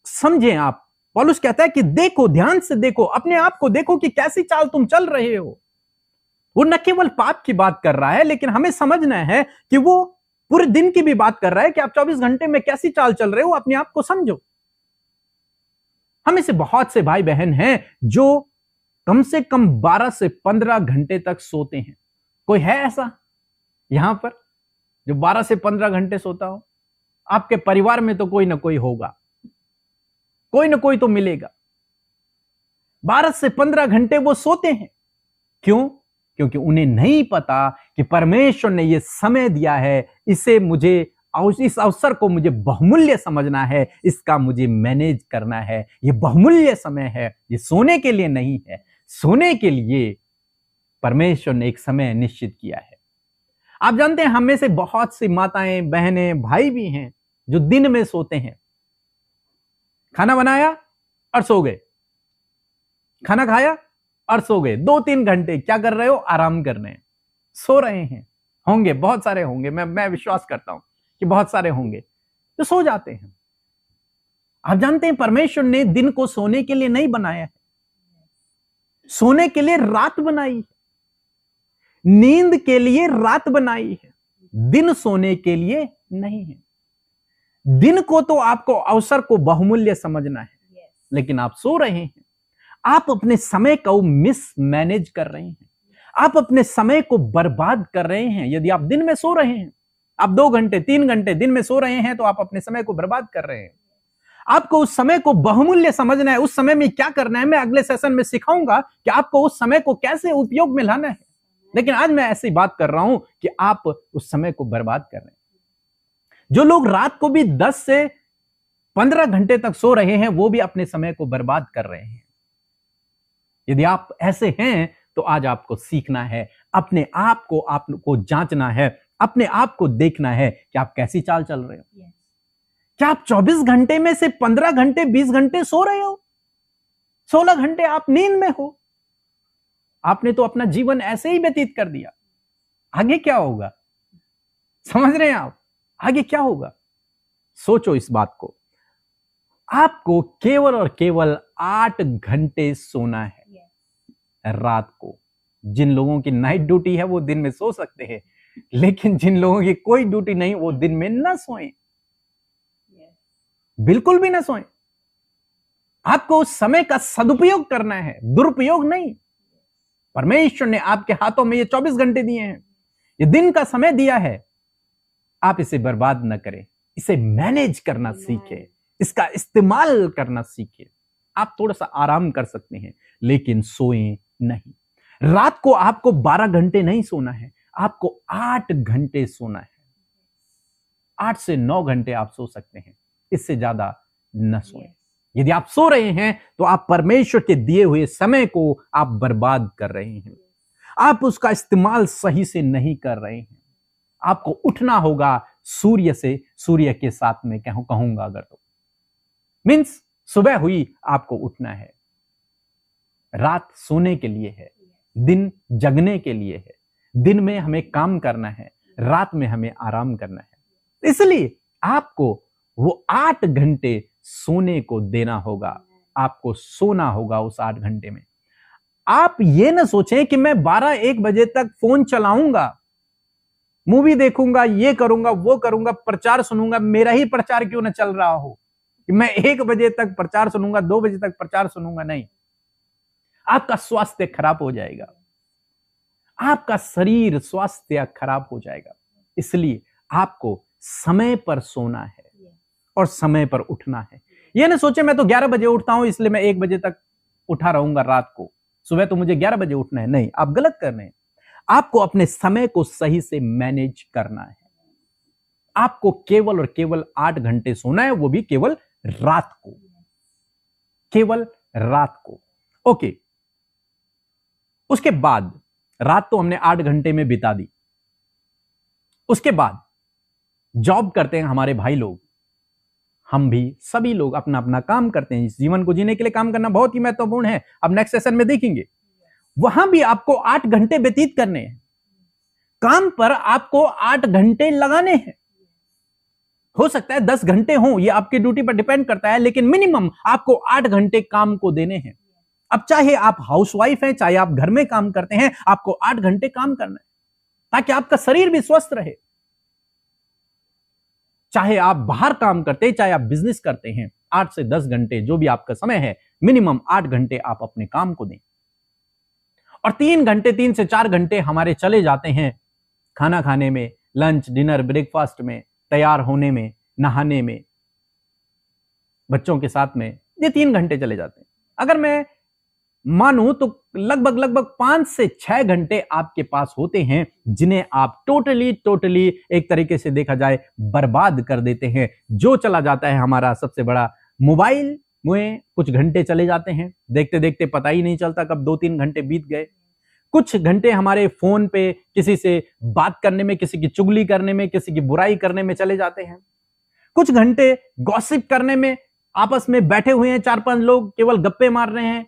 समझें। आप, पौलुस कहता है कि देखो, ध्यान से देखो, अपने आप को देखो कि कैसी चाल तुम चल रहे हो। वो न केवल पाप की बात कर रहा है, लेकिन हमें समझना है कि वो पूरे दिन की भी बात कर रहा है कि आप 24 घंटे में कैसी चाल चल रहे हो, अपने आप को समझो। हमें से बहुत से भाई बहन हैं जो कम से कम 12 से 15 घंटे तक सोते हैं। कोई है ऐसा यहां पर जो 12 से 15 घंटे सोता हो? आपके परिवार में तो कोई ना कोई होगा, कोई ना कोई तो मिलेगा। 12 से 15 घंटे वो सोते हैं। क्यों? क्योंकि उन्हें नहीं पता कि परमेश्वर ने यह समय दिया है, इस अवसर को मुझे बहुमूल्य समझना है, इसका मुझे मैनेज करना है। यह बहुमूल्य समय है, यह सोने के लिए नहीं है। सोने के लिए परमेश्वर ने एक समय निश्चित किया है। आप जानते हैं हमें से बहुत सी माताएं, बहनें, भाई भी हैं जो दिन में सोते हैं, खाना बनाया और सो गए, खाना खाया और सो गए। 2-3 घंटे क्या कर रहे हो? आराम कर रहे हैं, सो रहे हैं। होंगे, बहुत सारे होंगे, मैं विश्वास करता हूं कि बहुत सारे होंगे तो सो जाते हैं। आप जानते हैं परमेश्वर ने दिन को सोने के लिए नहीं बनाया है, सोने के लिए रात बनाई है, नींद के लिए रात बनाई है, दिन सोने के लिए नहीं है। दिन को तो आपको अवसर को बहुमूल्य समझना है, लेकिन आप सो रहे हैं, आप अपने समय को मिसमैनेज कर रहे हैं, आप अपने समय को बर्बाद कर रहे हैं। यदि आप दिन में सो रहे हैं, आप 2 घंटे 3 घंटे दिन में सो रहे हैं, तो आप अपने समय को बर्बाद कर रहे हैं। आपको उस समय को बहुमूल्य समझना है। उस समय में क्या करना है, मैं अगले सेशन में सिखाऊंगा कि आपको उस समय को कैसे उपयोग में लाना है। लेकिन आज मैं ऐसी बात कर रहा हूं कि आप उस समय को बर्बाद कर रहे हैं। जो लोग रात को भी 10 से 15 घंटे तक सो रहे हैं, वो भी अपने समय को बर्बाद कर रहे हैं। यदि आप ऐसे हैं तो आज आपको सीखना है, अपने आप को आपको जांचना है, अपने आप को देखना है कि आप कैसी चाल चल रहे हो। क्या आप 24 घंटे में से 15 घंटे 20 घंटे सो रहे हो? 16 घंटे आप नींद में हो। आपने तो अपना जीवन ऐसे ही व्यतीत कर दिया। आगे क्या होगा? समझ रहे हैं आप? आगे क्या होगा? सोचो इस बात को। आपको केवल और केवल 8 घंटे सोना है रात को। जिन लोगों की नाइट ड्यूटी है वो दिन में सो सकते हैं, लेकिन जिन लोगों की कोई ड्यूटी नहीं वो दिन में ना सोएं, बिल्कुल भी ना सोएं। आपको उस समय का सदुपयोग करना है, दुरुपयोग नहीं। परमेश्वर ने आपके हाथों में ये 24 घंटे दिए हैं, ये दिन का समय दिया है। आप इसे बर्बाद न करें, इसे मैनेज करना सीखें, इसका इस्तेमाल करना सीखें। आप थोड़ा सा आराम कर सकते हैं, लेकिन सोएं नहीं। रात को आपको 12 घंटे नहीं सोना है, आपको 8 घंटे सोना है। 8 से 9 घंटे आप सो सकते हैं, इससे ज्यादा न सोएं। यदि आप सो रहे हैं तो आप परमेश्वर के दिए हुए समय को आप बर्बाद कर रहे हैं, आप उसका इस्तेमाल सही से नहीं कर रहे हैं। आपको उठना होगा सूर्य से, सूर्य के साथ में कहूंगा अगर तो मीन्स सुबह हुई आपको उठना है। रात सोने के लिए है, दिन जगने के लिए है। दिन में हमें काम करना है, रात में हमें आराम करना है। इसलिए आपको वो 8 घंटे सोने को देना होगा, आपको सोना होगा उस 8 घंटे में। आप ये ना सोचें कि मैं 12-1 बजे तक फोन चलाऊंगा, मूवी देखूंगा, ये करूंगा, वो करूंगा, प्रचार सुनूंगा। मेरा ही प्रचार क्यों ना चल रहा हो कि मैं 1 बजे तक प्रचार सुनूंगा, 2 बजे तक प्रचार सुनूंगा। नहीं, आपका स्वास्थ्य खराब हो जाएगा, आपका शरीर स्वास्थ्य खराब हो जाएगा। इसलिए आपको समय पर सोना है और समय पर उठना है। यह ना सोचे मैं तो 11 बजे उठता हूं इसलिए मैं 1 बजे तक उठा रहूंगा रात को, सुबह तो मुझे 11 बजे उठना है। नहीं, आप गलत कर रहे हैं। आपको अपने समय को सही से मैनेज करना है। आपको केवल और केवल 8 घंटे सोना है, वो भी केवल रात को, केवल रात को। ओके, उसके बाद रात तो हमने 8 घंटे में बिता दी। उसके बाद जॉब करते हैं हमारे भाई लोग, हम भी सभी लोग अपना अपना काम करते हैं। इस जीवन को जीने के लिए काम करना बहुत ही महत्वपूर्ण है। अब नेक्स्ट सेशन में देखेंगे, वहां भी आपको 8 घंटे व्यतीत करने हैं। काम पर आपको 8 घंटे लगाने हैं। हो सकता है 10 घंटे हो, यह आपकी ड्यूटी पर डिपेंड करता है, लेकिन मिनिमम आपको 8 घंटे काम को देने हैं। अब चाहे आप हाउसवाइफ हैं, चाहे आप घर में काम करते हैं, आपको 8 घंटे काम करना है ताकि आपका शरीर भी स्वस्थ रहे। चाहे आप बाहर काम करते हैं, चाहे आप बिजनेस करते हैं, 8 से 10 घंटे जो भी आपका समय है, मिनिमम 8 घंटे आप अपने काम को दें। और 3 से 4 घंटे हमारे चले जाते हैं खाना खाने में, लंच, डिनर, ब्रेकफास्ट में, तैयार होने में, नहाने में, बच्चों के साथ में। ये 3 घंटे चले जाते हैं। अगर मैं मानूं तो लगभग 5 से 6 घंटे आपके पास होते हैं जिन्हें आप टोटली एक तरीके से देखा जाए बर्बाद कर देते हैं। जो चला जाता है हमारा सबसे बड़ा मोबाइल में कुछ घंटे चले जाते हैं, देखते देखते पता ही नहीं चलता कब 2-3 घंटे बीत गए। कुछ घंटे हमारे फोन पे किसी से बात करने में, किसी की चुगली करने में, किसी की बुराई करने में चले जाते हैं। कुछ घंटे गॉसिप करने में, आपस में बैठे हुए हैं 4-5 लोग, केवल गप्पे मार रहे हैं,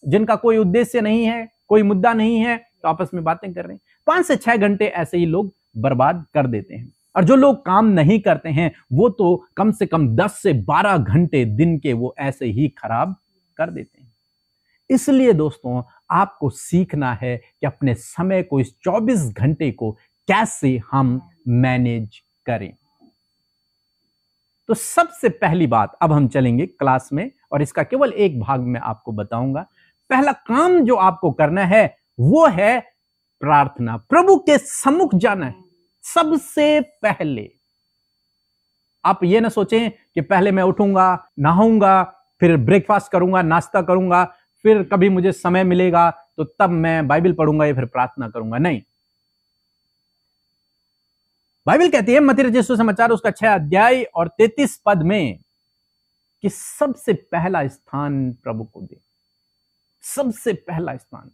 जिनका कोई उद्देश्य नहीं है, कोई मुद्दा नहीं है, तो आपस में बातें कर रहे हैं। 5 से 6 घंटे ऐसे ही लोग बर्बाद कर देते हैं। और जो लोग काम नहीं करते हैं वो तो कम से कम 10 से 12 घंटे दिन के वो ऐसे ही खराब कर देते हैं। इसलिए दोस्तों, आपको सीखना है कि अपने समय को, इस 24 घंटे को कैसे हम मैनेज करें। तो सबसे पहली बात, अब हम चलेंगे क्लास में और इसका केवल एक भाग में आपको बताऊंगा। पहला काम जो आपको करना है वो है प्रार्थना, प्रभु के सम्मुख जाना है। सबसे पहले आप ये ना सोचें कि पहले मैं उठूंगा, नहाऊंगा, फिर ब्रेकफास्ट करूंगा, नाश्ता करूंगा, फिर कभी मुझे समय मिलेगा तो तब मैं बाइबल पढ़ूंगा या फिर प्रार्थना करूंगा। नहीं, बाइबल कहती है मत्ती रचित सुसमाचार उसका 6 अध्याय और 33 पद में कि सबसे पहला स्थान प्रभु को दे। सबसे पहला स्थान,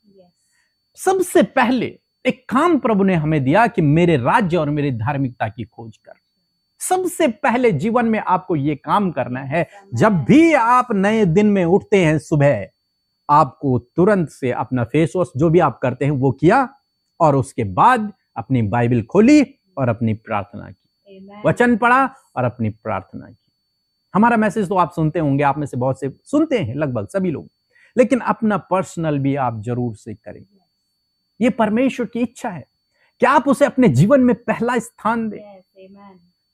सबसे पहले एक काम प्रभु ने हमें दिया कि मेरे राज्य और मेरी धार्मिकता की खोज कर। सबसे पहले जीवन में आपको यह काम करना है। जब भी आप नए दिन में उठते हैं सुबह, आपको तुरंत से अपना फेस वॉश जो भी आप करते हैं वो किया और उसके बाद अपनी बाइबल खोली और अपनी प्रार्थना की, वचन पढ़ा और अपनी प्रार्थना की। हमारा मैसेज तो आप सुनते होंगे, आप में से बहुत से सुनते हैं, लगभग सभी लोग, लेकिन अपना पर्सनल भी आप जरूर से करें। ये परमेश्वर की इच्छा है कि आप उसे अपने जीवन में पहला स्थान दें।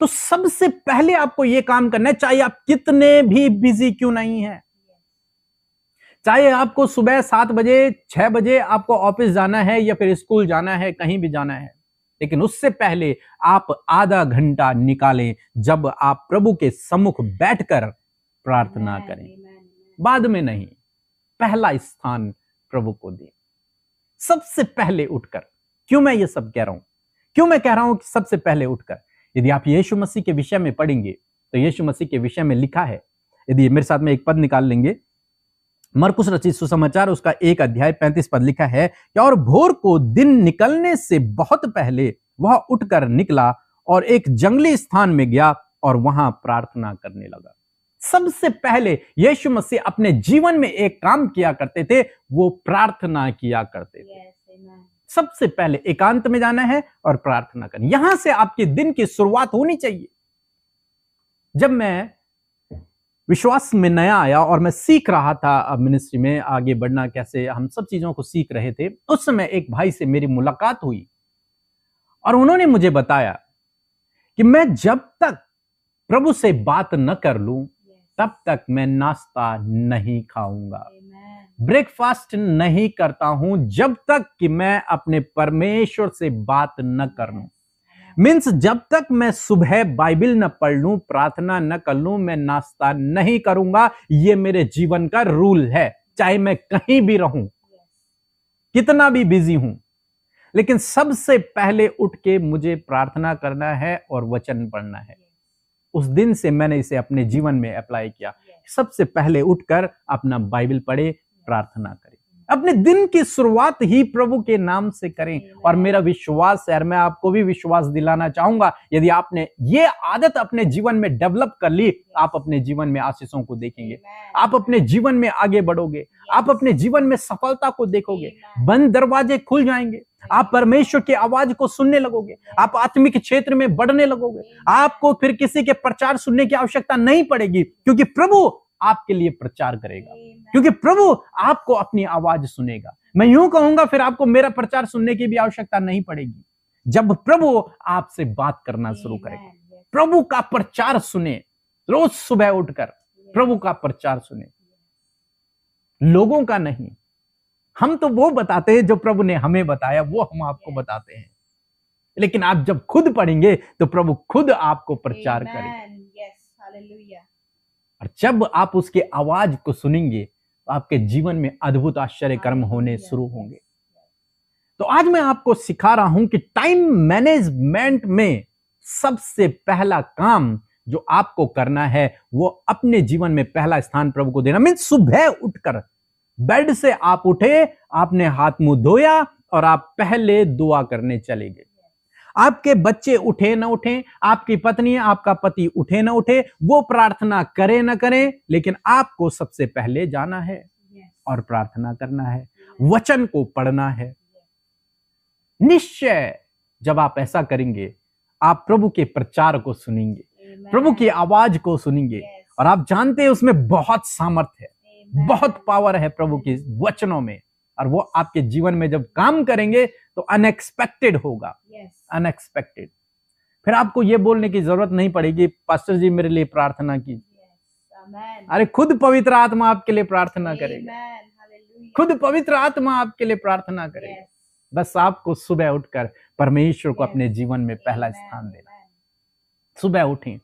तो सबसे पहले आपको यह काम करना है, चाहे आप कितने भी बिजी क्यों नहीं हैं, चाहे आपको सुबह 7 बजे 6 बजे आपको ऑफिस जाना है या फिर स्कूल जाना है, कहीं भी जाना है, लेकिन उससे पहले आप आधा घंटा निकालें जब आप प्रभु के सम्मुख बैठकर प्रार्थना करें। बाद में नहीं, पहला स्थान प्रभु को दें सबसे पहले उठकर। क्यों मैं ये सब कह रहा हूं, क्यों मैं कह रहा हूं कि सबसे पहले उठकर? यदि आप यीशु मसीह के विषय में पढ़ेंगे तो यीशु मसीह के विषय में लिखा है, यदि मेरे साथ में एक पद निकाल लेंगे, मरकुस रचित सुसमाचार उसका 1 अध्याय 35 पद लिखा है कि और भोर को दिन निकलने से बहुत पहले वह उठकर निकला और एक जंगली स्थान में गया और वहां प्रार्थना करने लगा। सबसे पहले यीशु मसीह अपने जीवन में एक काम किया करते थे, वो प्रार्थना किया करते थे। सबसे पहले एकांत में जाना है और प्रार्थना करना, यहां से आपके दिन की शुरुआत होनी चाहिए। जब मैं विश्वास में नया आया और मैं सीख रहा था मिनिस्ट्री में आगे बढ़ना, कैसे हम सब चीजों को सीख रहे थे, उस समय एक भाई से मेरी मुलाकात हुई और उन्होंने मुझे बताया कि मैं जब तक प्रभु से बात न कर लूं तब तक मैं नाश्ता नहीं खाऊंगा, ब्रेकफास्ट नहीं करता हूं जब तक कि मैं अपने परमेश्वर से बात न कर लूं। मीन्स जब तक मैं सुबह बाइबल न पढ़ लूं, प्रार्थना न कर लूं, मैं नाश्ता नहीं करूंगा। ये मेरे जीवन का रूल है, चाहे मैं कहीं भी रहूं, कितना भी बिजी हूं, लेकिन सबसे पहले उठ के मुझे प्रार्थना करना है और वचन पढ़ना है। उस दिन से मैंने इसे अपने जीवन में अप्लाई किया। सबसे पहले उठकर अपना बाइबल पढ़े, प्रार्थना करें, अपने दिन की शुरुआत ही प्रभु के नाम से करें। और मेरा विश्वास है, मैं आपको भी विश्वास दिलाना चाहूंगा, यदि आपने ये आदत अपने जीवन में डेवलप कर ली, आप अपने जीवन में आशीषों को देखेंगे, आप अपने जीवन में आगे बढ़ोगे, आप अपने जीवन में सफलता को देखोगे, बंद दरवाजे खुल जाएंगे, आप परमेश्वर की आवाज को सुनने लगोगे, आप आत्मिक क्षेत्र में बढ़ने लगोगे, आपको फिर किसी के प्रचार सुनने की आवश्यकता नहीं पड़ेगी, क्योंकि प्रभु आपके लिए प्रचार करेगा, क्योंकि प्रभु आपको अपनी आवाज सुनेगा। मैं यूं कहूंगा, फिर आपको मेरा प्रचार सुनने की भी आवश्यकता नहीं पड़ेगी। जब प्रभु आपसे बात करना शुरू करेगा, प्रभु का प्रचार सुने, रोज सुबह उठकर प्रभु का प्रचार सुने, लोगों का नहीं। हम तो वो बताते हैं जो प्रभु ने हमें बताया, वो हम आपको बताते हैं, लेकिन आप जब खुद पढ़ेंगे तो प्रभु खुद आपको प्रचार करेगा। और जब आप उसके आवाज को सुनेंगे तो आपके जीवन में अद्भुत आश्चर्य कर्म होने शुरू होंगे। तो आज मैं आपको सिखा रहा हूं कि टाइम मैनेजमेंट में सबसे पहला काम जो आपको करना है वो अपने जीवन में पहला स्थान प्रभु को देना। मीन्स सुबह उठकर बेड से आप उठे, आपने हाथ मुंह धोया और आप पहले दुआ करने चले गए। आपके बच्चे उठे ना उठे, आपकी पत्नी आपका पति उठे ना उठे, वो प्रार्थना करे ना करे, लेकिन आपको सबसे पहले जाना है और प्रार्थना करना है, वचन को पढ़ना है। निश्चय जब आप ऐसा करेंगे, आप प्रभु के प्रचार को सुनेंगे, प्रभु की आवाज को सुनेंगे, और आप जानते हैं उसमें बहुत सामर्थ्य है, बहुत पावर है प्रभु के वचनों में, और वो आपके जीवन में जब काम करेंगे तो अनएक्सपेक्टेड होगा, अनएक्सपेक्टेड। फिर आपको ये बोलने की जरूरत नहीं पड़ेगी, पास्टर जी मेरे लिए प्रार्थना कीजिए। अरे खुद पवित्र आत्मा आपके लिए प्रार्थना करेगा, खुद पवित्र आत्मा आपके लिए प्रार्थना करेगा। बस आपको सुबह उठकर परमेश्वर को अपने जीवन में पहला स्थान देना। सुबह उठें।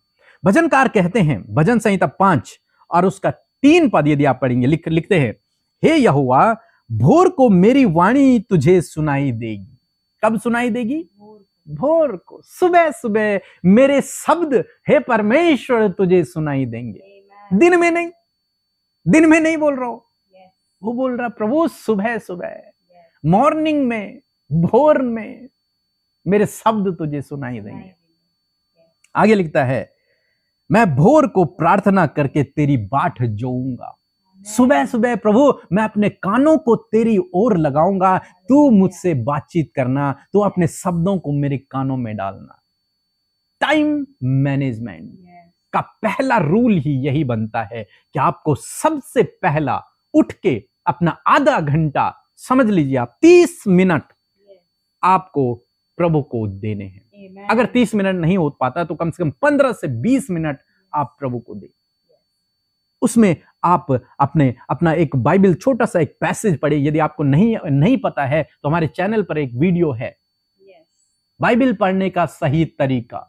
भजनकार कहते हैं, भजन संहिता 5 और उसका 3 पद यदि आप पढ़ेंगे, लिखते हैं, हे यहोवा, भोर को मेरी वाणी तुझे सुनाई देगी। कब सुनाई देगी? भोर को, सुबह सुबह मेरे शब्द हे परमेश्वर तुझे सुनाई देंगे। दिन में नहीं, दिन में नहीं बोल रहा हूं, वो बोल रहा प्रभु सुबह सुबह, मॉर्निंग में, भोर में मेरे शब्द तुझे सुनाई देंगे। आगे लिखता है, मैं भोर को प्रार्थना करके तेरी बाट जोऊंगा। सुबह सुबह प्रभु मैं अपने कानों को तेरी ओर लगाऊंगा, तू मुझसे बातचीत करना, तू अपने शब्दों को मेरे कानों में डालना। टाइम मैनेजमेंट का पहला रूल ही यही बनता है कि आपको सबसे पहला उठ के अपना आधा घंटा, समझ लीजिए आप 30 मिनट आपको प्रभु को देने हैं। अगर 30 मिनट नहीं हो पाता तो कम से कम 15 से 20 मिनट आप प्रभु को दें। उसमें आप अपना एक बाइबल, छोटा सा एक पैसेज पढ़े। यदि आपको नहीं पता है तो हमारे चैनल पर एक वीडियो है, बाइबल पढ़ने का सही तरीका,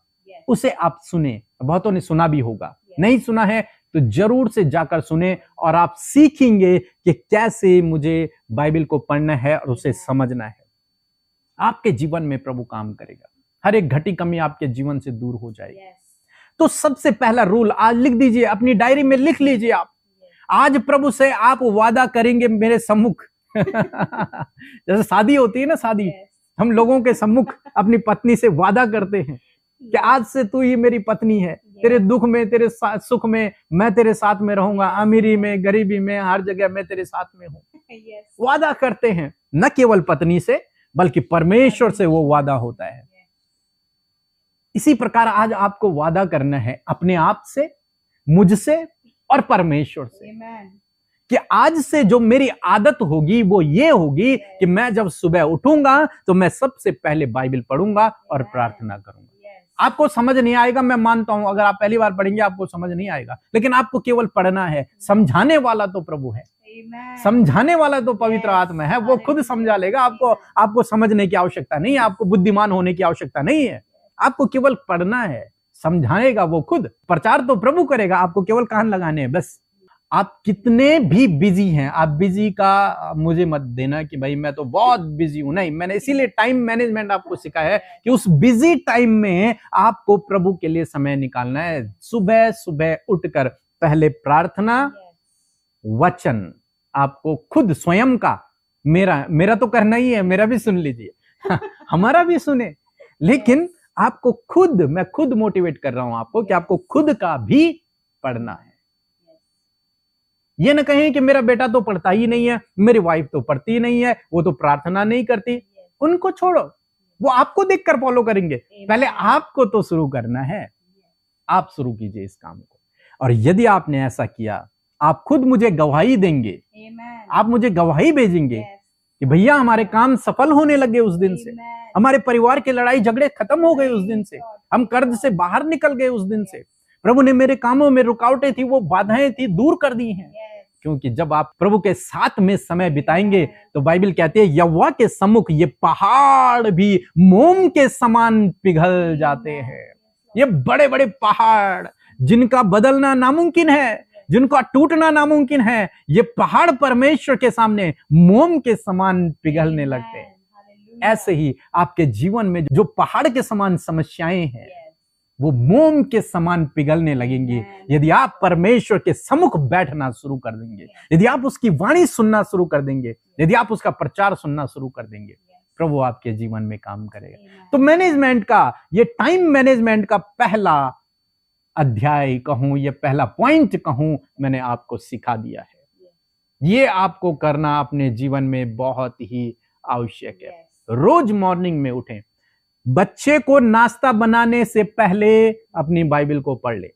उसे आप सुने। बहुतों ने सुना भी होगा, नहीं सुना है तो जरूर से जाकर सुने, और आप सीखेंगे कि कैसे मुझे बाइबल को पढ़ना है और उसे समझना है। आपके जीवन में प्रभु काम करेगा, हर एक घटी कमी आपके जीवन से दूर हो जाएगी। तो सबसे पहला रूल आज लिख दीजिए, अपनी डायरी में लिख लीजिए आप। आज प्रभु से आप वादा करेंगे मेरे सम्मुख जैसे शादी होती है ना, शादी हम लोगों के सम्मुख अपनी पत्नी से वादा करते हैं कि आज से तू ही मेरी पत्नी है, तेरे दुख में, तेरे सुख में मैं तेरे साथ में रहूंगा, अमीरी में, गरीबी में, हर जगह मैं तेरे साथ में हूं। वादा करते हैं, न केवल पत्नी से बल्कि परमेश्वर से वो वादा होता है। इसी प्रकार आज आपको वादा करना है अपने आप से, मुझसे और परमेश्वर से, कि आज से जो मेरी आदत होगी वो ये होगी कि मैं जब सुबह उठूंगा तो मैं सबसे पहले बाइबल पढ़ूंगा और प्रार्थना करूंगा। आपको समझ नहीं आएगा, मैं मानता हूं, अगर आप पहली बार पढ़ेंगे आपको समझ नहीं आएगा, लेकिन आपको केवल पढ़ना है। समझाने वाला तो प्रभु है, समझाने वाला तो पवित्र आत्मा है, वो खुद समझा लेगा। आपको समझने की आवश्यकता नहीं है, आपको बुद्धिमान होने की आवश्यकता नहीं है, आपको केवल पढ़ना है। समझाएगा वो खुद, प्रचार तो प्रभु करेगा, आपको केवल कान लगाने हैं बस। आप कितने भी बिजी हैं, आप बिजी का मुझे मत देना कि भाई मैं तो बहुत बिजी हूं, नहीं। मैंने इसीलिए टाइम मैनेजमेंट आपको सिखाया है कि उस बिजी टाइम में आपको प्रभु के लिए समय निकालना है। सुबह सुबह उठकर पहले प्रार्थना, वचन आपको खुद स्वयं का, मेरा तो करना ही है, मेरा भी सुन लीजिए हमारा भी सुने, लेकिन आपको खुद, मैं खुद मोटिवेट कर रहा हूं आपको कि आपको खुद का भी पढ़ना है। ये न कहें कि मेरा बेटा तो पढ़ता ही नहीं है, मेरी वाइफ तो पढ़ती ही नहीं है, वो तो प्रार्थना नहीं करती, उनको छोड़ो, वो आपको देखकर फॉलो करेंगे। पहले आपको तो शुरू करना है, आप शुरू कीजिए इस काम को। और यदि आपने ऐसा किया, आप खुद मुझे गवाही देंगे, आप मुझे गवाही भेजेंगे कि भैया हमारे काम सफल होने लगे उस दिन से, हमारे परिवार के लड़ाई झगड़े खत्म हो गए उस दिन से, हम कर्ज से बाहर निकल गए उस दिन से, प्रभु ने मेरे कामों में रुकावटें थी, वो बाधाएं थी, दूर कर दी हैं। क्योंकि जब आप प्रभु के साथ में समय बिताएंगे तो बाइबल कहती है यहोवा के सम्मुख ये पहाड़ भी मोम के समान पिघल जाते हैं। ये बड़े बड़े पहाड़ जिनका बदलना नामुमकिन है, जिनका टूटना नामुमकिन है, ये पहाड़ परमेश्वर के सामने मोम के समान पिघलने लगते हैं। ऐसे ही आपके जीवन में जो पहाड़ के समान समस्याएं हैं वो मोम के समान पिघलने लगेंगी यदि आप परमेश्वर के सम्मुख बैठना शुरू कर देंगे, यदि आप उसकी वाणी सुनना शुरू कर देंगे, यदि आप उसका प्रचार सुनना शुरू कर देंगे। प्रभु आपके जीवन में काम करेगा। तो मैनेजमेंट का, ये टाइम मैनेजमेंट का पहला अध्याय कहूं, ये पहला पॉइंट कहूं, मैंने आपको सिखा दिया है। ये आपको करना अपने जीवन में बहुत ही आवश्यक है। रोज मॉर्निंग में उठें, बच्चे को नाश्ता बनाने से पहले अपनी बाइबल को पढ़ ले,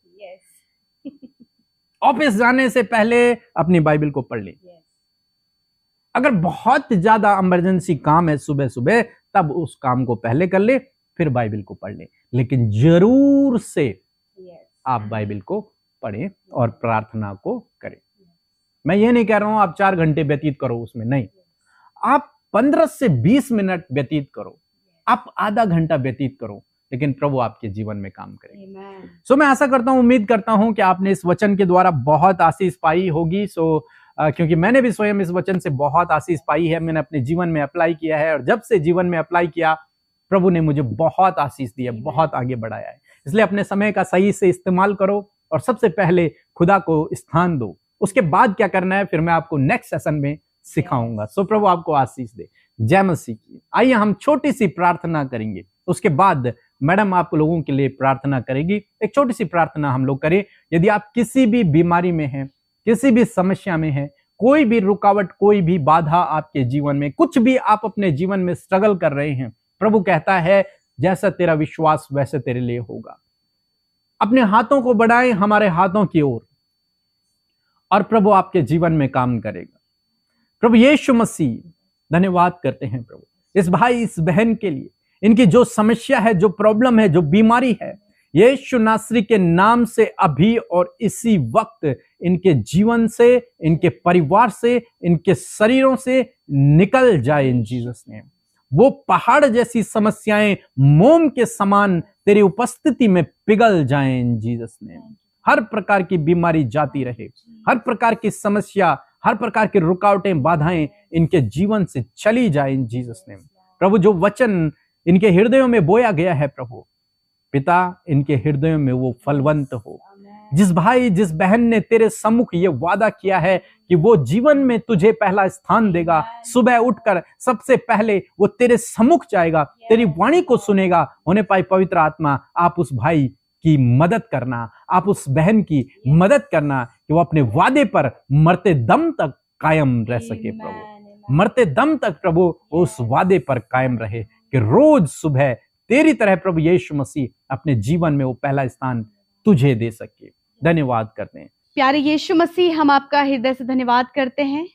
ऑफिस जाने से पहले अपनी बाइबल को पढ़ ले। अगर बहुत ज्यादा इमरजेंसी काम है सुबह सुबह, तब उस काम को पहले कर ले, फिर बाइबल को पढ़ ले, लेकिन जरूर से आप बाइबल को पढ़ें और प्रार्थना को करें। मैं ये नहीं कह रहा हूं आप 4 घंटे व्यतीत करो उसमें, नहीं, आप 15 से 20 मिनट व्यतीत करो, आप आधा घंटा व्यतीत करो, लेकिन प्रभु आपके जीवन में काम करेंगे। सो मैं आशा करता हूं, उम्मीद करता हूं कि आपने इस वचन के द्वारा बहुत आशीष पाई होगी। क्योंकि मैंने भी स्वयं इस वचन से बहुत आशीष पाई है, मैंने अपने जीवन में अप्लाई किया है, और जब से जीवन में अप्लाई किया, प्रभु ने मुझे बहुत आशीष दी है, बहुत आगे बढ़ाया है। इसलिए अपने समय का सही से इस्तेमाल करो और सबसे पहले खुदा को स्थान दो। उसके बाद क्या करना है फिर मैं आपको नेक्स्ट सेशन में सिखाऊंगा। सो प्रभु आपको आशीष दे। जय मसीह की। आइए हम छोटी सी प्रार्थना करेंगे, उसके बाद मैडम आप लोगों के लिए प्रार्थना करेगी। एक छोटी सी प्रार्थना हम लोग करें। यदि आप किसी भी बीमारी में हैं, किसी भी समस्या में हैं, कोई भी रुकावट, कोई भी बाधा आपके जीवन में, कुछ भी आप अपने जीवन में स्ट्रगल कर रहे हैं, प्रभु कहता है जैसा तेरा विश्वास वैसे तेरे लिए होगा। अपने हाथों को बढ़ाएं हमारे हाथों की ओर, और प्रभु आपके जीवन में काम करेगा। प्रभु यीशु मसीह, धन्यवाद करते हैं प्रभु इस भाई इस बहन के लिए, इनकी जो समस्या है, जो प्रॉब्लम है, जो बीमारी है, यीशु नासरी के नाम से अभी और इसी वक्त इनके जीवन से, इनके परिवार से, इनके शरीरों से निकल जाए इन जीसस नेम। वो पहाड़ जैसी समस्याएं मोम के समान तेरी उपस्थिति में पिघल जाएं इन जीसस नेम। हर प्रकार की बीमारी जाती रहे, हर प्रकार की समस्या, हर प्रकार की रुकावटें, बाधाएं इनके जीवन से चली जाए इन जीसस नेम। प्रभु जो वचन इनके हृदयों में बोया गया है, प्रभु पिता इनके हृदयों में वो फलवंत हो। जिस भाई जिस बहन ने तेरे सम्मुख ये वादा किया है कि वो जीवन में तुझे पहला स्थान देगा, सुबह उठकर सबसे पहले वो तेरे सम्मुख जाएगा, तेरी वाणी को सुनेगा, होने पाए पवित्र आत्मा आप उस भाई की मदद करना, आप उस बहन की मदद करना कि वो अपने वादे पर मरते दम तक कायम रह सके। प्रभु मरते दम तक प्रभु उस वादे पर कायम रहे कि रोज सुबह तेरी तरह प्रभु यीशु मसीह अपने जीवन में वो पहला स्थान तुझे दे सके। धन्यवाद करते हैं प्यारे यीशु मसीह, हम आपका हृदय से धन्यवाद करते हैं।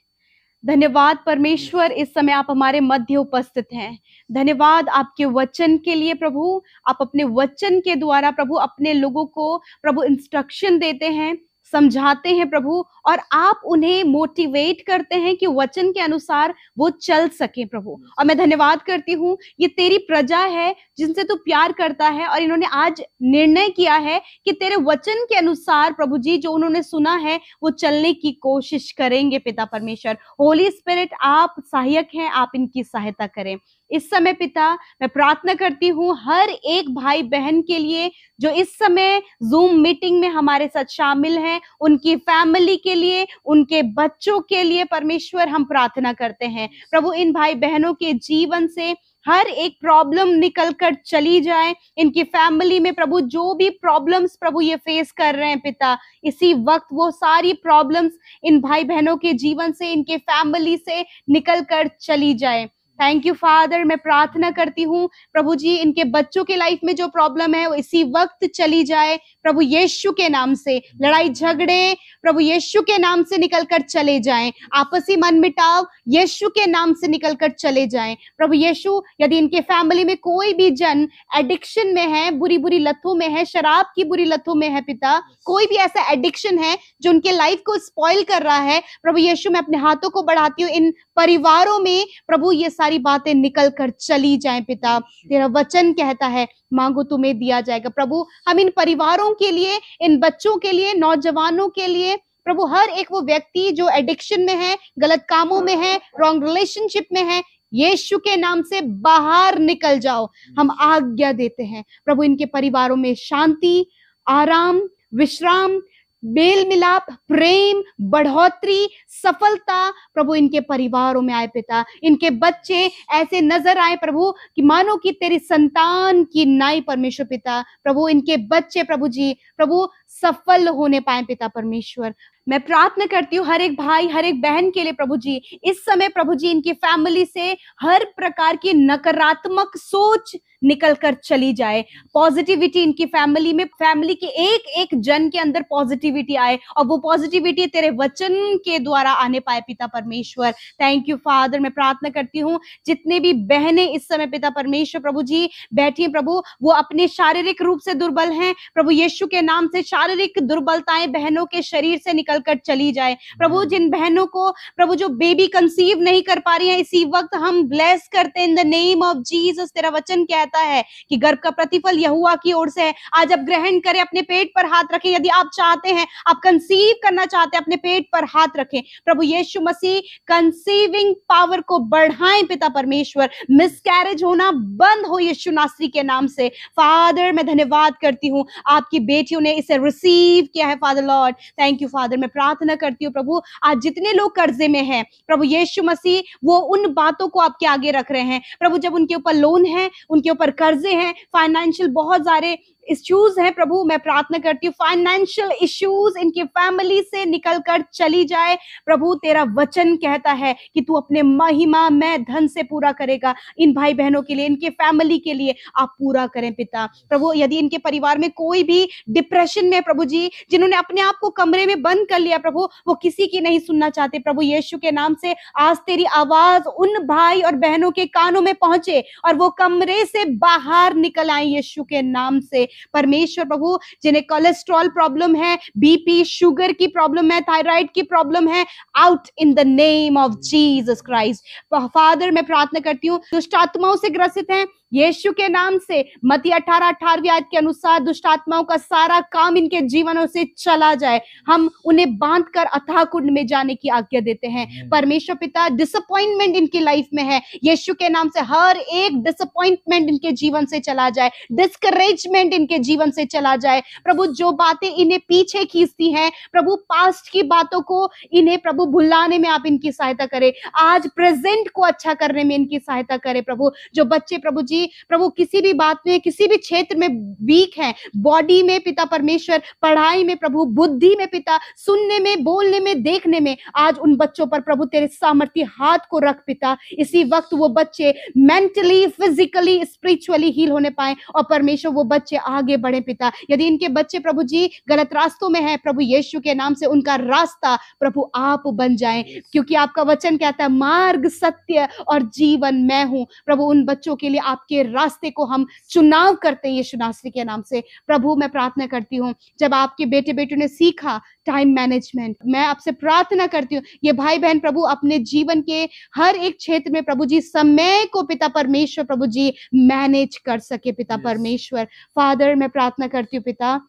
धन्यवाद परमेश्वर, इस समय आप हमारे मध्य उपस्थित हैं। धन्यवाद आपके वचन के लिए प्रभु। आप अपने वचन के द्वारा प्रभु अपने लोगों को प्रभु इंस्ट्रक्शन देते हैं, समझाते हैं प्रभु, और आप उन्हें मोटिवेट करते हैं कि वचन के अनुसार वो चल सके प्रभु। और मैं धन्यवाद करती हूँ, ये तेरी प्रजा है जिनसे तू प्यार करता है, और इन्होंने आज निर्णय किया है कि तेरे वचन के अनुसार प्रभु जी जो उन्होंने सुना है वो चलने की कोशिश करेंगे। पिता परमेश्वर, होली स्पिरिट आप सहायक हैं, आप इनकी सहायता करें। इस समय पिता मैं प्रार्थना करती हूँ हर एक भाई बहन के लिए जो इस समय जूम मीटिंग में हमारे साथ शामिल हैं, उनकी फैमिली के लिए, उनके बच्चों के लिए परमेश्वर हम प्रार्थना करते हैं। प्रभु इन भाई बहनों के जीवन से हर एक प्रॉब्लम निकल कर चली जाए। इनकी फैमिली में प्रभु जो भी प्रॉब्लम्स प्रभु ये फेस कर रहे हैं पिता, इसी वक्त वो सारी प्रॉब्लम्स इन भाई बहनों के जीवन से, इनके फैमिली से निकल कर चली जाए। Thank you father. मैं प्रार्थना करती हूँ प्रभु जी इनके बच्चों के लाइफ में जो प्रॉब्लम है वो इसी वक्त चली जाए प्रभु यीशु के नाम से। लड़ाई झगड़े प्रभु यीशु के नाम से निकलकर चले जाएं, आपसी मनमुटाव यीशु के नाम से निकलकर चले जाएं। प्रभु यीशु, यदि इनके फैमिली में कोई भी जन एडिक्शन में है, बुरी बुरी लतों में है, शराब की बुरी लतों में है पिता, कोई भी ऐसा एडिक्शन है जो उनके लाइफ को स्पॉइल कर रहा है, प्रभु यीशु मैं अपने हाथों को बढ़ाती हूँ, इन परिवारों में प्रभु ये सारी बातें निकल कर चली जाएं पिता। तेरा वचन कहता है मांगो तुम्हें दिया जाएगा। प्रभु हम इन परिवारों के लिए, इन बच्चों के लिए, नौजवानों के लिए प्रभु, हर एक वो व्यक्ति जो एडिक्शन में है, गलत कामों में है, रॉन्ग रिलेशनशिप में है, यीशु के नाम से बाहर निकल जाओ, हम आज्ञा देते हैं। प्रभु इनके परिवारों में शांति, आराम, विश्राम, मेल मिलाप, प्रेम, बढ़ोतरी, सफलता प्रभु इनके परिवारों में आए पिता। इनके बच्चे ऐसे नजर आए प्रभु कि मानो कि तेरी संतान की नाई परमेश्वर पिता। प्रभु इनके बच्चे प्रभु जी प्रभु सफल होने पाए पिता परमेश्वर। मैं प्रार्थना करती हूँ हर एक भाई हर एक बहन के लिए प्रभु जी, इस समय प्रभु जी इनकी फैमिली से हर प्रकार की नकारात्मक सोच निकल कर चली जाए। पॉजिटिविटी इनकी फैमिली में, फैमिली के एक एक जन के अंदर पॉजिटिविटी आए और वो पॉजिटिविटी तेरे वचन के द्वारा आने पाए पिता परमेश्वर। Thank you father. मैं प्रार्थना करती हूँ जितने भी बहनें इस समय पिता परमेश्वर प्रभु जी बैठी हैं प्रभु, वो अपने शारीरिक रूप से दुर्बल हैं प्रभु, यीशु के नाम से शारीरिक दुर्बलताएं बहनों के शरीर से निकल कर चली जाए प्रभु। जिन बहनों को प्रभु जो बेबी कंसीव नहीं कर पा रही हैं, इसी वक्त हम ब्लेस करते हैं in the name of Jesus. तेरा वचन कहता है कि गर्भ का प्रतिफल यहोवा की ओर से है। आज आप ग्रहण करें, अपने पेट पर हाथ रखें। यदि आप चाहते हैं, आप कंसीव करना चाहते हैं, अपने पेट पर हाथ रखें। प्रभु यीशु मसीह कंसीविंग पावर को बढ़ाएं पिता परमेश्वर। मिसकैरेज होना बंद हो यीशु नासरी के नाम से। फादर मैं धन्यवाद करती हूँ, आपकी बेटियों ने इसे रिसीव किया है father Lord. Thank you father. मैं प्रार्थना करती हूँ प्रभु, आज जितने लोग कर्जे में हैं प्रभु यीशु मसीह, वो उन बातों को आपके आगे रख रहे हैं प्रभु। जब उनके ऊपर लोन है, उनके ऊपर कर्जे हैं, फाइनेंशियल बहुत सारे इश्यूज हैं प्रभु, मैं प्रार्थना करती हूँ फाइनेंशियल इश्यूज इनकी फैमिली से निकल कर चली जाए प्रभु। तेरा वचन कहता है कि तू अपने महिमा में धन से पूरा करेगा। इन भाई बहनों के लिए, इनके फैमिली के लिए आप पूरा करें पिता प्रभु। यदि इनके परिवार में कोई भी डिप्रेशन में प्रभु जी, जिन्होंने अपने आप को कमरे में बंद कर लिया प्रभु, वो किसी की नहीं सुनना चाहते प्रभु यीशु के नाम से आज तेरी आवाज उन भाई और बहनों के कानों में पहुंचे और वो कमरे से बाहर निकल आए यीशु के नाम से परमेश्वर प्रभु। जिन्हें कोलेस्ट्रॉल प्रॉब्लम है, बीपी शुगर की प्रॉब्लम है, थायराइड की प्रॉब्लम है, out in the name of Jesus Christ. Father मैं प्रार्थना करती हूँ दुष्ट आत्माओं से ग्रसित हैं यीशु के नाम से, मत्ती 18:18 आयत के अनुसार दुष्ट आत्माओं का सारा काम इनके जीवनों से चला जाए। हम उन्हें बांधकर अथाह कुंड में जाने की आज्ञा देते हैं परमेश्वर पिता। डिसअपॉइंटमेंट इनकी लाइफ में है, यीशु के नाम से हर एक डिसअपॉइंटमेंट इनके जीवन से चला जाए, डिस्करेजमेंट इनके जीवन से चला जाए प्रभु। जो बातें इन्हें पीछे खींचती हैं प्रभु, पास्ट की बातों को इन्हें प्रभु भुलाने में आप इनकी सहायता करें। आज प्रेजेंट को अच्छा करने में इनकी सहायता करें प्रभु। जो बच्चे प्रभु जी प्रभु किसी भी बात में, किसी भी क्षेत्र में वीक हैं, बॉडी में पिता परमेश्वर, पढ़ाई में प्रभु, बुद्धि में पिता, सुनने में, बोलने में, देखने में, आज उन बच्चों पर प्रभु तेरे सामर्थ्य हाथ को रख पिता। इसी वक्त वो बच्चे मेंटली, फिजिकली, स्पिरिचुअली हील होने पाए और परमेश्वर वो बच्चे आगे बढ़े पिता। यदि इनके बच्चे प्रभु जी गलत रास्तों में हैं प्रभु यीशु के नाम से उनका रास्ता प्रभु आप बन जाएं, क्योंकि आपका वचन कहता है मार्ग, सत्य और जीवन मैं हूं प्रभु। उन बच्चों के लिए आपके रास्ते को हम चुनाव करते हैं यीशु नासरी के नाम से प्रभु। मैं प्रार्थना करती हूँ जब आपके बेटे बेटियों ने सीखा टाइम मैनेजमेंट, मैं आपसे प्रार्थना करती हूँ ये भाई बहन प्रभु अपने जीवन के हर एक क्षेत्र में प्रभु जी समय को पिता परमेश्वर प्रभु जी मैनेज कर सके पिता परमेश्वर। फादर मैं प्रार्थना करती हूँ पिता,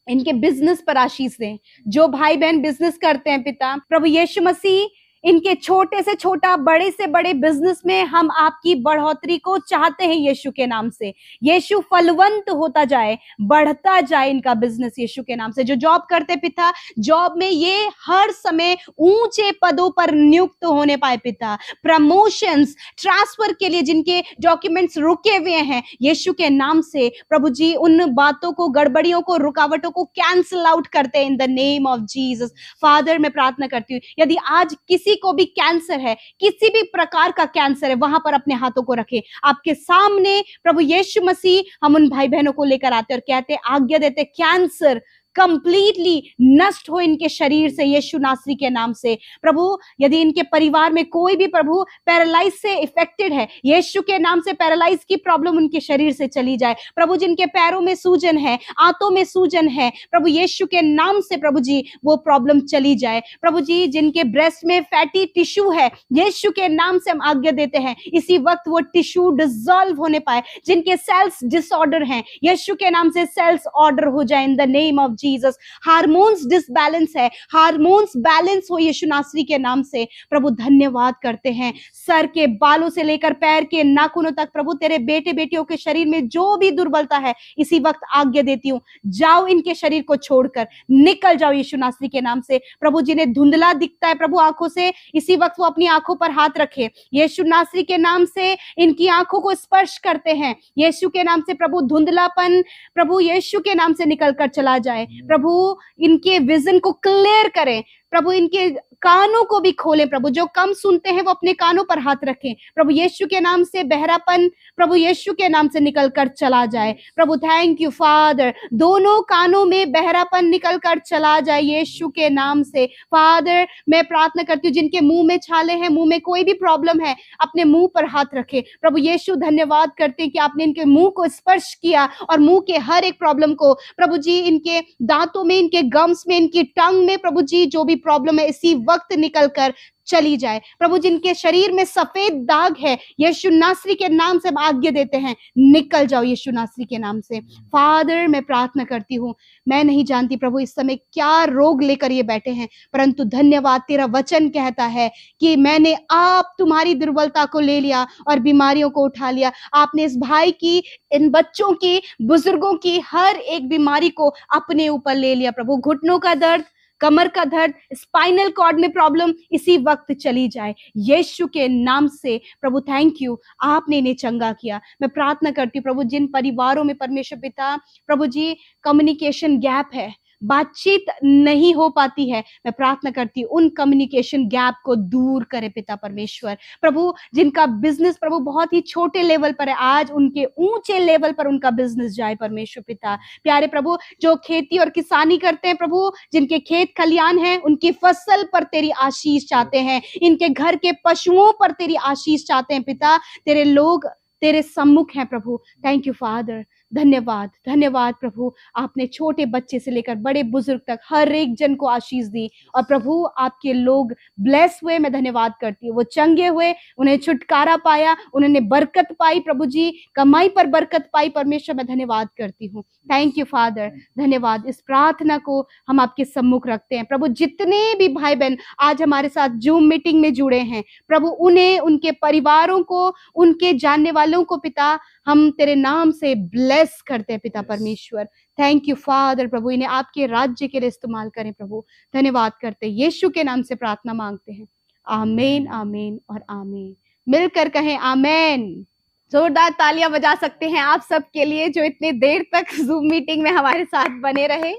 इनके बिजनेस पर आशीष दें। जो भाई बहन बिजनेस करते हैं पिता प्रभु यीशु मसीह, इनके छोटे से छोटा, बड़े से बड़े बिजनेस में हम आपकी बढ़ोतरी को चाहते हैं यीशु के नाम से। यीशु फलवंत होता जाए, बढ़ता जाए इनका बिजनेस यीशु के नाम से। जो जॉब करते पिता, जॉब में ये हर समय ऊंचे पदों पर नियुक्त होने पाए पिता। प्रमोशंस, ट्रांसफर के लिए जिनके डॉक्यूमेंट्स रुके हुए हैं यीशु के नाम से प्रभु जी उन बातों को, गड़बड़ियों को, रुकावटों को कैंसिल आउट करते हैं in the name of Jesus. Father मैं प्रार्थना करती हूँ यदि आज किसी को भी कैंसर है, किसी भी प्रकार का कैंसर है, वहां पर अपने हाथों को रखें आपके सामने प्रभु यीशु मसीह। हम उन भाई बहनों को लेकर आते और कहते, आज्ञा देते, कैंसर कंप्लीटली नष्ट हो इनके शरीर से यीशु नासरी के नाम से प्रभु। यदि इनके परिवार में कोई भी प्रभु पैरालाइज से इफेक्टेड है, यीशु के नाम से पैरालाइज की प्रॉब्लम उनके शरीर से चली जाए प्रभु। जिनके पैरों में सूजन है, आंतों में सूजन है प्रभु यीशु के नाम से प्रभु जी वो प्रॉब्लम चली जाए प्रभु जी। जिनके ब्रेस्ट में फैटी टिश्यू है यीशु के नाम से हम आज्ञा देते हैं इसी वक्त वो टिश्यू डिसॉल्व होने पाए। जिनके सेल्स डिसऑर्डर हैं यीशु के नाम से सेल्स ऑर्डर हो जाए in the name of Jesus. Hormones disbalance है, हार्मोन्स बैलेंस हो यीशु नासरी के नाम से। प्रभु धन्यवाद करते हैं, सर के बालों से लेकर पैर के नाखूनों तक प्रभु तेरे बेटे बेटियों के शरीर में जो भी दुर्बलता है इसी वक्त आज्ञा देती हूँ, जाओ इनके शरीर को छोड़कर निकल जाओ यीशु नासरी के नाम से। प्रभु जिन्हें धुंधला दिखता है प्रभु आंखों से, इसी वक्त वो अपनी आंखों पर हाथ रखे, यीशु नासरी के नाम से इनकी आंखों को स्पर्श करते हैं यीशु के नाम से। प्रभु धुंधलापन प्रभु यीशु के नाम से निकल कर चला जाए। प्रभु इनके विजन को क्लियर करें, प्रभु इनके कानों को भी खोलें, प्रभु जो कम सुनते हैं वो अपने कानों पर हाथ रखें प्रभु यीशु के नाम से। बहरापन प्रभु यीशु के नाम से निकल कर चला जाए प्रभु। थैंक यू फादर, दोनों कानों में बहरापन निकल कर चला जाए यीशु के नाम से। फादर मैं प्रार्थना करती हूँ जिनके मुंह में छाले हैं, मुंह में कोई भी प्रॉब्लम है, अपने मुंह पर हाथ रखे प्रभु यीशु। धन्यवाद करते हैं कि आपने इनके मुंह को स्पर्श किया और मुंह के हर एक प्रॉब्लम को प्रभु जी, इनके दांतों में, इनके गम्स में, इनकी टंग में प्रभु जी जो भी प्रॉब्लम है इसी वक्त निकल कर चली जाए प्रभु। जिनके शरीर में सफेद दाग है यीशु नासरी के नाम से आज्ञा देते हैं, निकल जाओ यीशु नासरी के नाम से। फादर मैं प्रार्थना करती हूँ, मैं नहीं जानती प्रभु इस समय क्या रोग लेकर ये बैठे हैं, परंतु धन्यवाद तेरा वचन कहता है कि मैंने आप तुम्हारी दुर्बलता को ले लिया और बीमारियों को उठा लिया। आपने इस भाई की, इन बच्चों की, बुजुर्गों की हर एक बीमारी को अपने ऊपर ले लिया प्रभु। घुटनों का दर्द, कमर का दर्द, स्पाइनल कॉर्ड में प्रॉब्लम इसी वक्त चली जाए यीशु के नाम से प्रभु। थैंक यू, आपने इन्हें चंगा किया। मैं प्रार्थना करती हूँ प्रभु जिन परिवारों में परमेश्वर पिता प्रभु जी कम्युनिकेशन गैप है, बातचीत नहीं हो पाती है, मैं प्रार्थना करती हूँ उन कम्युनिकेशन गैप को दूर करे पिता परमेश्वर। प्रभु जिनका बिजनेस प्रभु बहुत ही छोटे लेवल पर है, आज उनके ऊंचे लेवल पर उनका बिजनेस जाए परमेश्वर पिता। प्यारे प्रभु जो खेती और किसानी करते हैं प्रभु, जिनके खेत खलियान हैं, उनकी फसल पर तेरी आशीष चाहते हैं, इनके घर के पशुओं पर तेरी आशीष चाहते हैं पिता। तेरे लोग तेरे सम्मुख हैं प्रभु। थैंक यू फादर, धन्यवाद धन्यवाद प्रभु। आपने छोटे बच्चे से लेकर बड़े बुजुर्ग तक हर एक जन को आशीष दी और प्रभु आपके लोग ब्लेस हुए। मैं धन्यवाद करती हूँ, वो चंगे हुए, उन्हें छुटकारा पाया, उन्होंने बरकत पाई प्रभु जी, कमाई पर बरकत पाई परमेश्वर। मैं धन्यवाद करती हूँ। थैंक यू फादर, धन्यवाद। इस प्रार्थना को हम आपके सम्मुख रखते हैं प्रभु। जितने भी भाई बहन आज हमारे साथ जूम मीटिंग में जुड़े हैं प्रभु, उन्हें, उनके परिवारों को, उनके जानने वालों को पिता हम तेरे नाम से ब्लेस करते हैं पिता परमेश्वर। थैंक यू फादर प्रभु, इन्हें आपके राज्य के लिए इस्तेमाल करें प्रभु। धन्यवाद करते हैं, यीशु के नाम से प्रार्थना मांगते हैं। आमीन आमीन और आमीन। मिलकर कहें आमीन। जोरदार तालियां बजा सकते हैं आप सब के लिए जो इतने देर तक जूम मीटिंग में हमारे साथ बने रहे।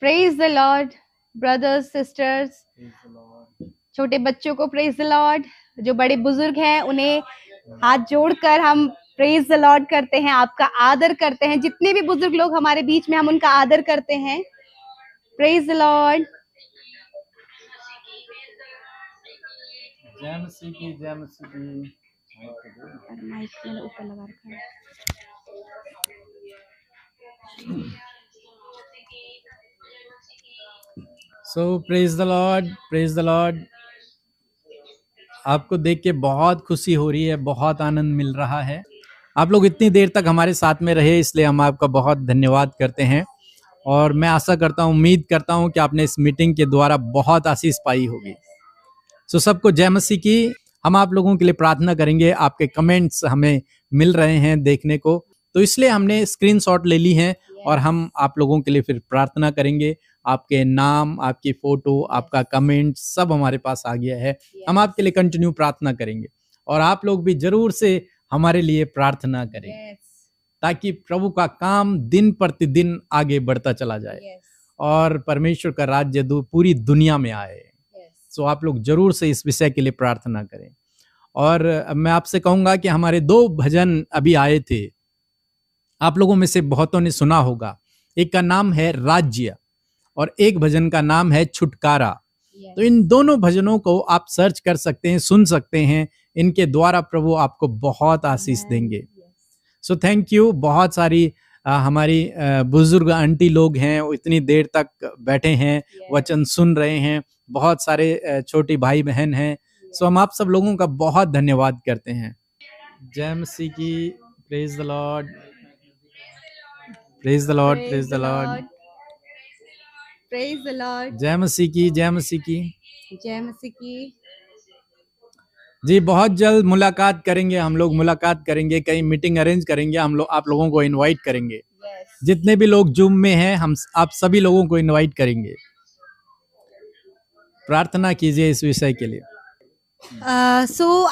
Praise the Lord brothers sisters, छोटे बच्चों को प्रेज द लॉर्ड, जो बड़े बुजुर्ग हैं उन्हें हाथ जोड़कर हम प्रेज द लॉर्ड करते हैं, आपका आदर करते हैं। जितने भी बुजुर्ग लोग हमारे बीच में, हम उनका आदर करते हैं। Praise the Lord. जय मसीह की, जय मसीह की। माइक मैंने ऊपर लगा रखा है। So praise the Lord, praise the Lord. आपको देख के बहुत खुशी हो रही है, बहुत आनंद मिल रहा है। आप लोग इतनी देर तक हमारे साथ में रहे, इसलिए हम आपका बहुत धन्यवाद करते हैं। और मैं आशा करता हूँ, उम्मीद करता हूँ कि आपने इस मीटिंग के द्वारा बहुत आशीष पाई होगी। सो सबको जय मसीह की। हम आप लोगों के लिए प्रार्थना करेंगे। आपके कमेंट्स हमें मिल रहे हैं देखने को, तो इसलिए हमने स्क्रीनशॉट ले ली हैं और हम आप लोगों के लिए फिर प्रार्थना करेंगे। आपके नाम, आपकी फोटो, आपका कमेंट सब हमारे पास आ गया है। हम आपके लिए कंटिन्यू प्रार्थना करेंगे और आप लोग भी जरूर से हमारे लिए प्रार्थना करें ताकि प्रभु का काम दिन प्रतिदिन आगे बढ़ता चला जाए और परमेश्वर का राज्य पूरी दुनिया में आए। सो आप लोग जरूर से इस विषय के लिए प्रार्थना करें। और मैं आपसे कहूंगा कि हमारे 2 भजन अभी आए थे, आप लोगों में से बहुतों ने सुना होगा। एक का नाम है राज्य और एक भजन का नाम है छुटकारा। तो इन दोनों भजनों को आप सर्च कर सकते हैं, सुन सकते हैं। इनके द्वारा प्रभु आपको बहुत आशीष देंगे। So thank you. बहुत सारी हमारी बुजुर्ग आंटी लोग हैं, वो इतनी देर तक बैठे हैं, वचन सुन रहे हैं। बहुत सारे छोटी भाई बहन हैं। सो हम आप सब लोगों का बहुत धन्यवाद करते हैं। जय मसीह की। Praise the Lord, praise the Lord, praise the Lord. Praise the Lord. जय मसीह की, जय मसीह की। जय मसीह की। जी बहुत जल्द मुलाकात करेंगे, हम लोग मुलाकात करेंगे, कहीं मीटिंग अरेंज करेंगे, हम लोग आप लोगों को इनवाइट करेंगे। जितने भी लोग जूम में हैं, हम आप सभी लोगों को इनवाइट करेंगे। प्रार्थना कीजिए इस विषय के लिए।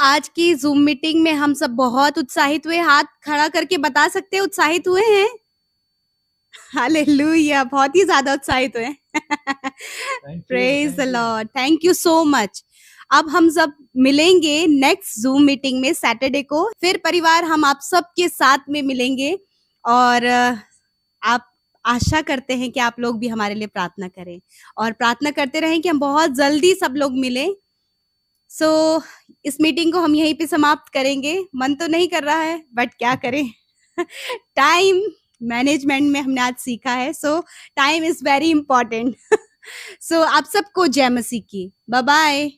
आज की जूम मीटिंग में हम सब बहुत उत्साहित हुए। हाथ खड़ा करके बता सकते हैं उत्साहित हुए हैं? हालेलुया, बहुत ही ज्यादा उत्साहित हुए। Praise the Lord, thank you so much. अब हम सब मिलेंगे नेक्स्ट जूम मीटिंग में सैटरडे को। फिर परिवार हम आप सबके साथ में मिलेंगे और आप आशा करते हैं कि आप लोग भी हमारे लिए प्रार्थना करें और प्रार्थना करते रहें कि हम बहुत जल्दी सब लोग मिलें। इस मीटिंग को हम यहीं पे समाप्त करेंगे। मन तो नहीं कर रहा है बट क्या करें। टाइम मैनेजमेंट में हमने आज सीखा है। Time is very important. आप सबको जय मसीह की। Bye bye.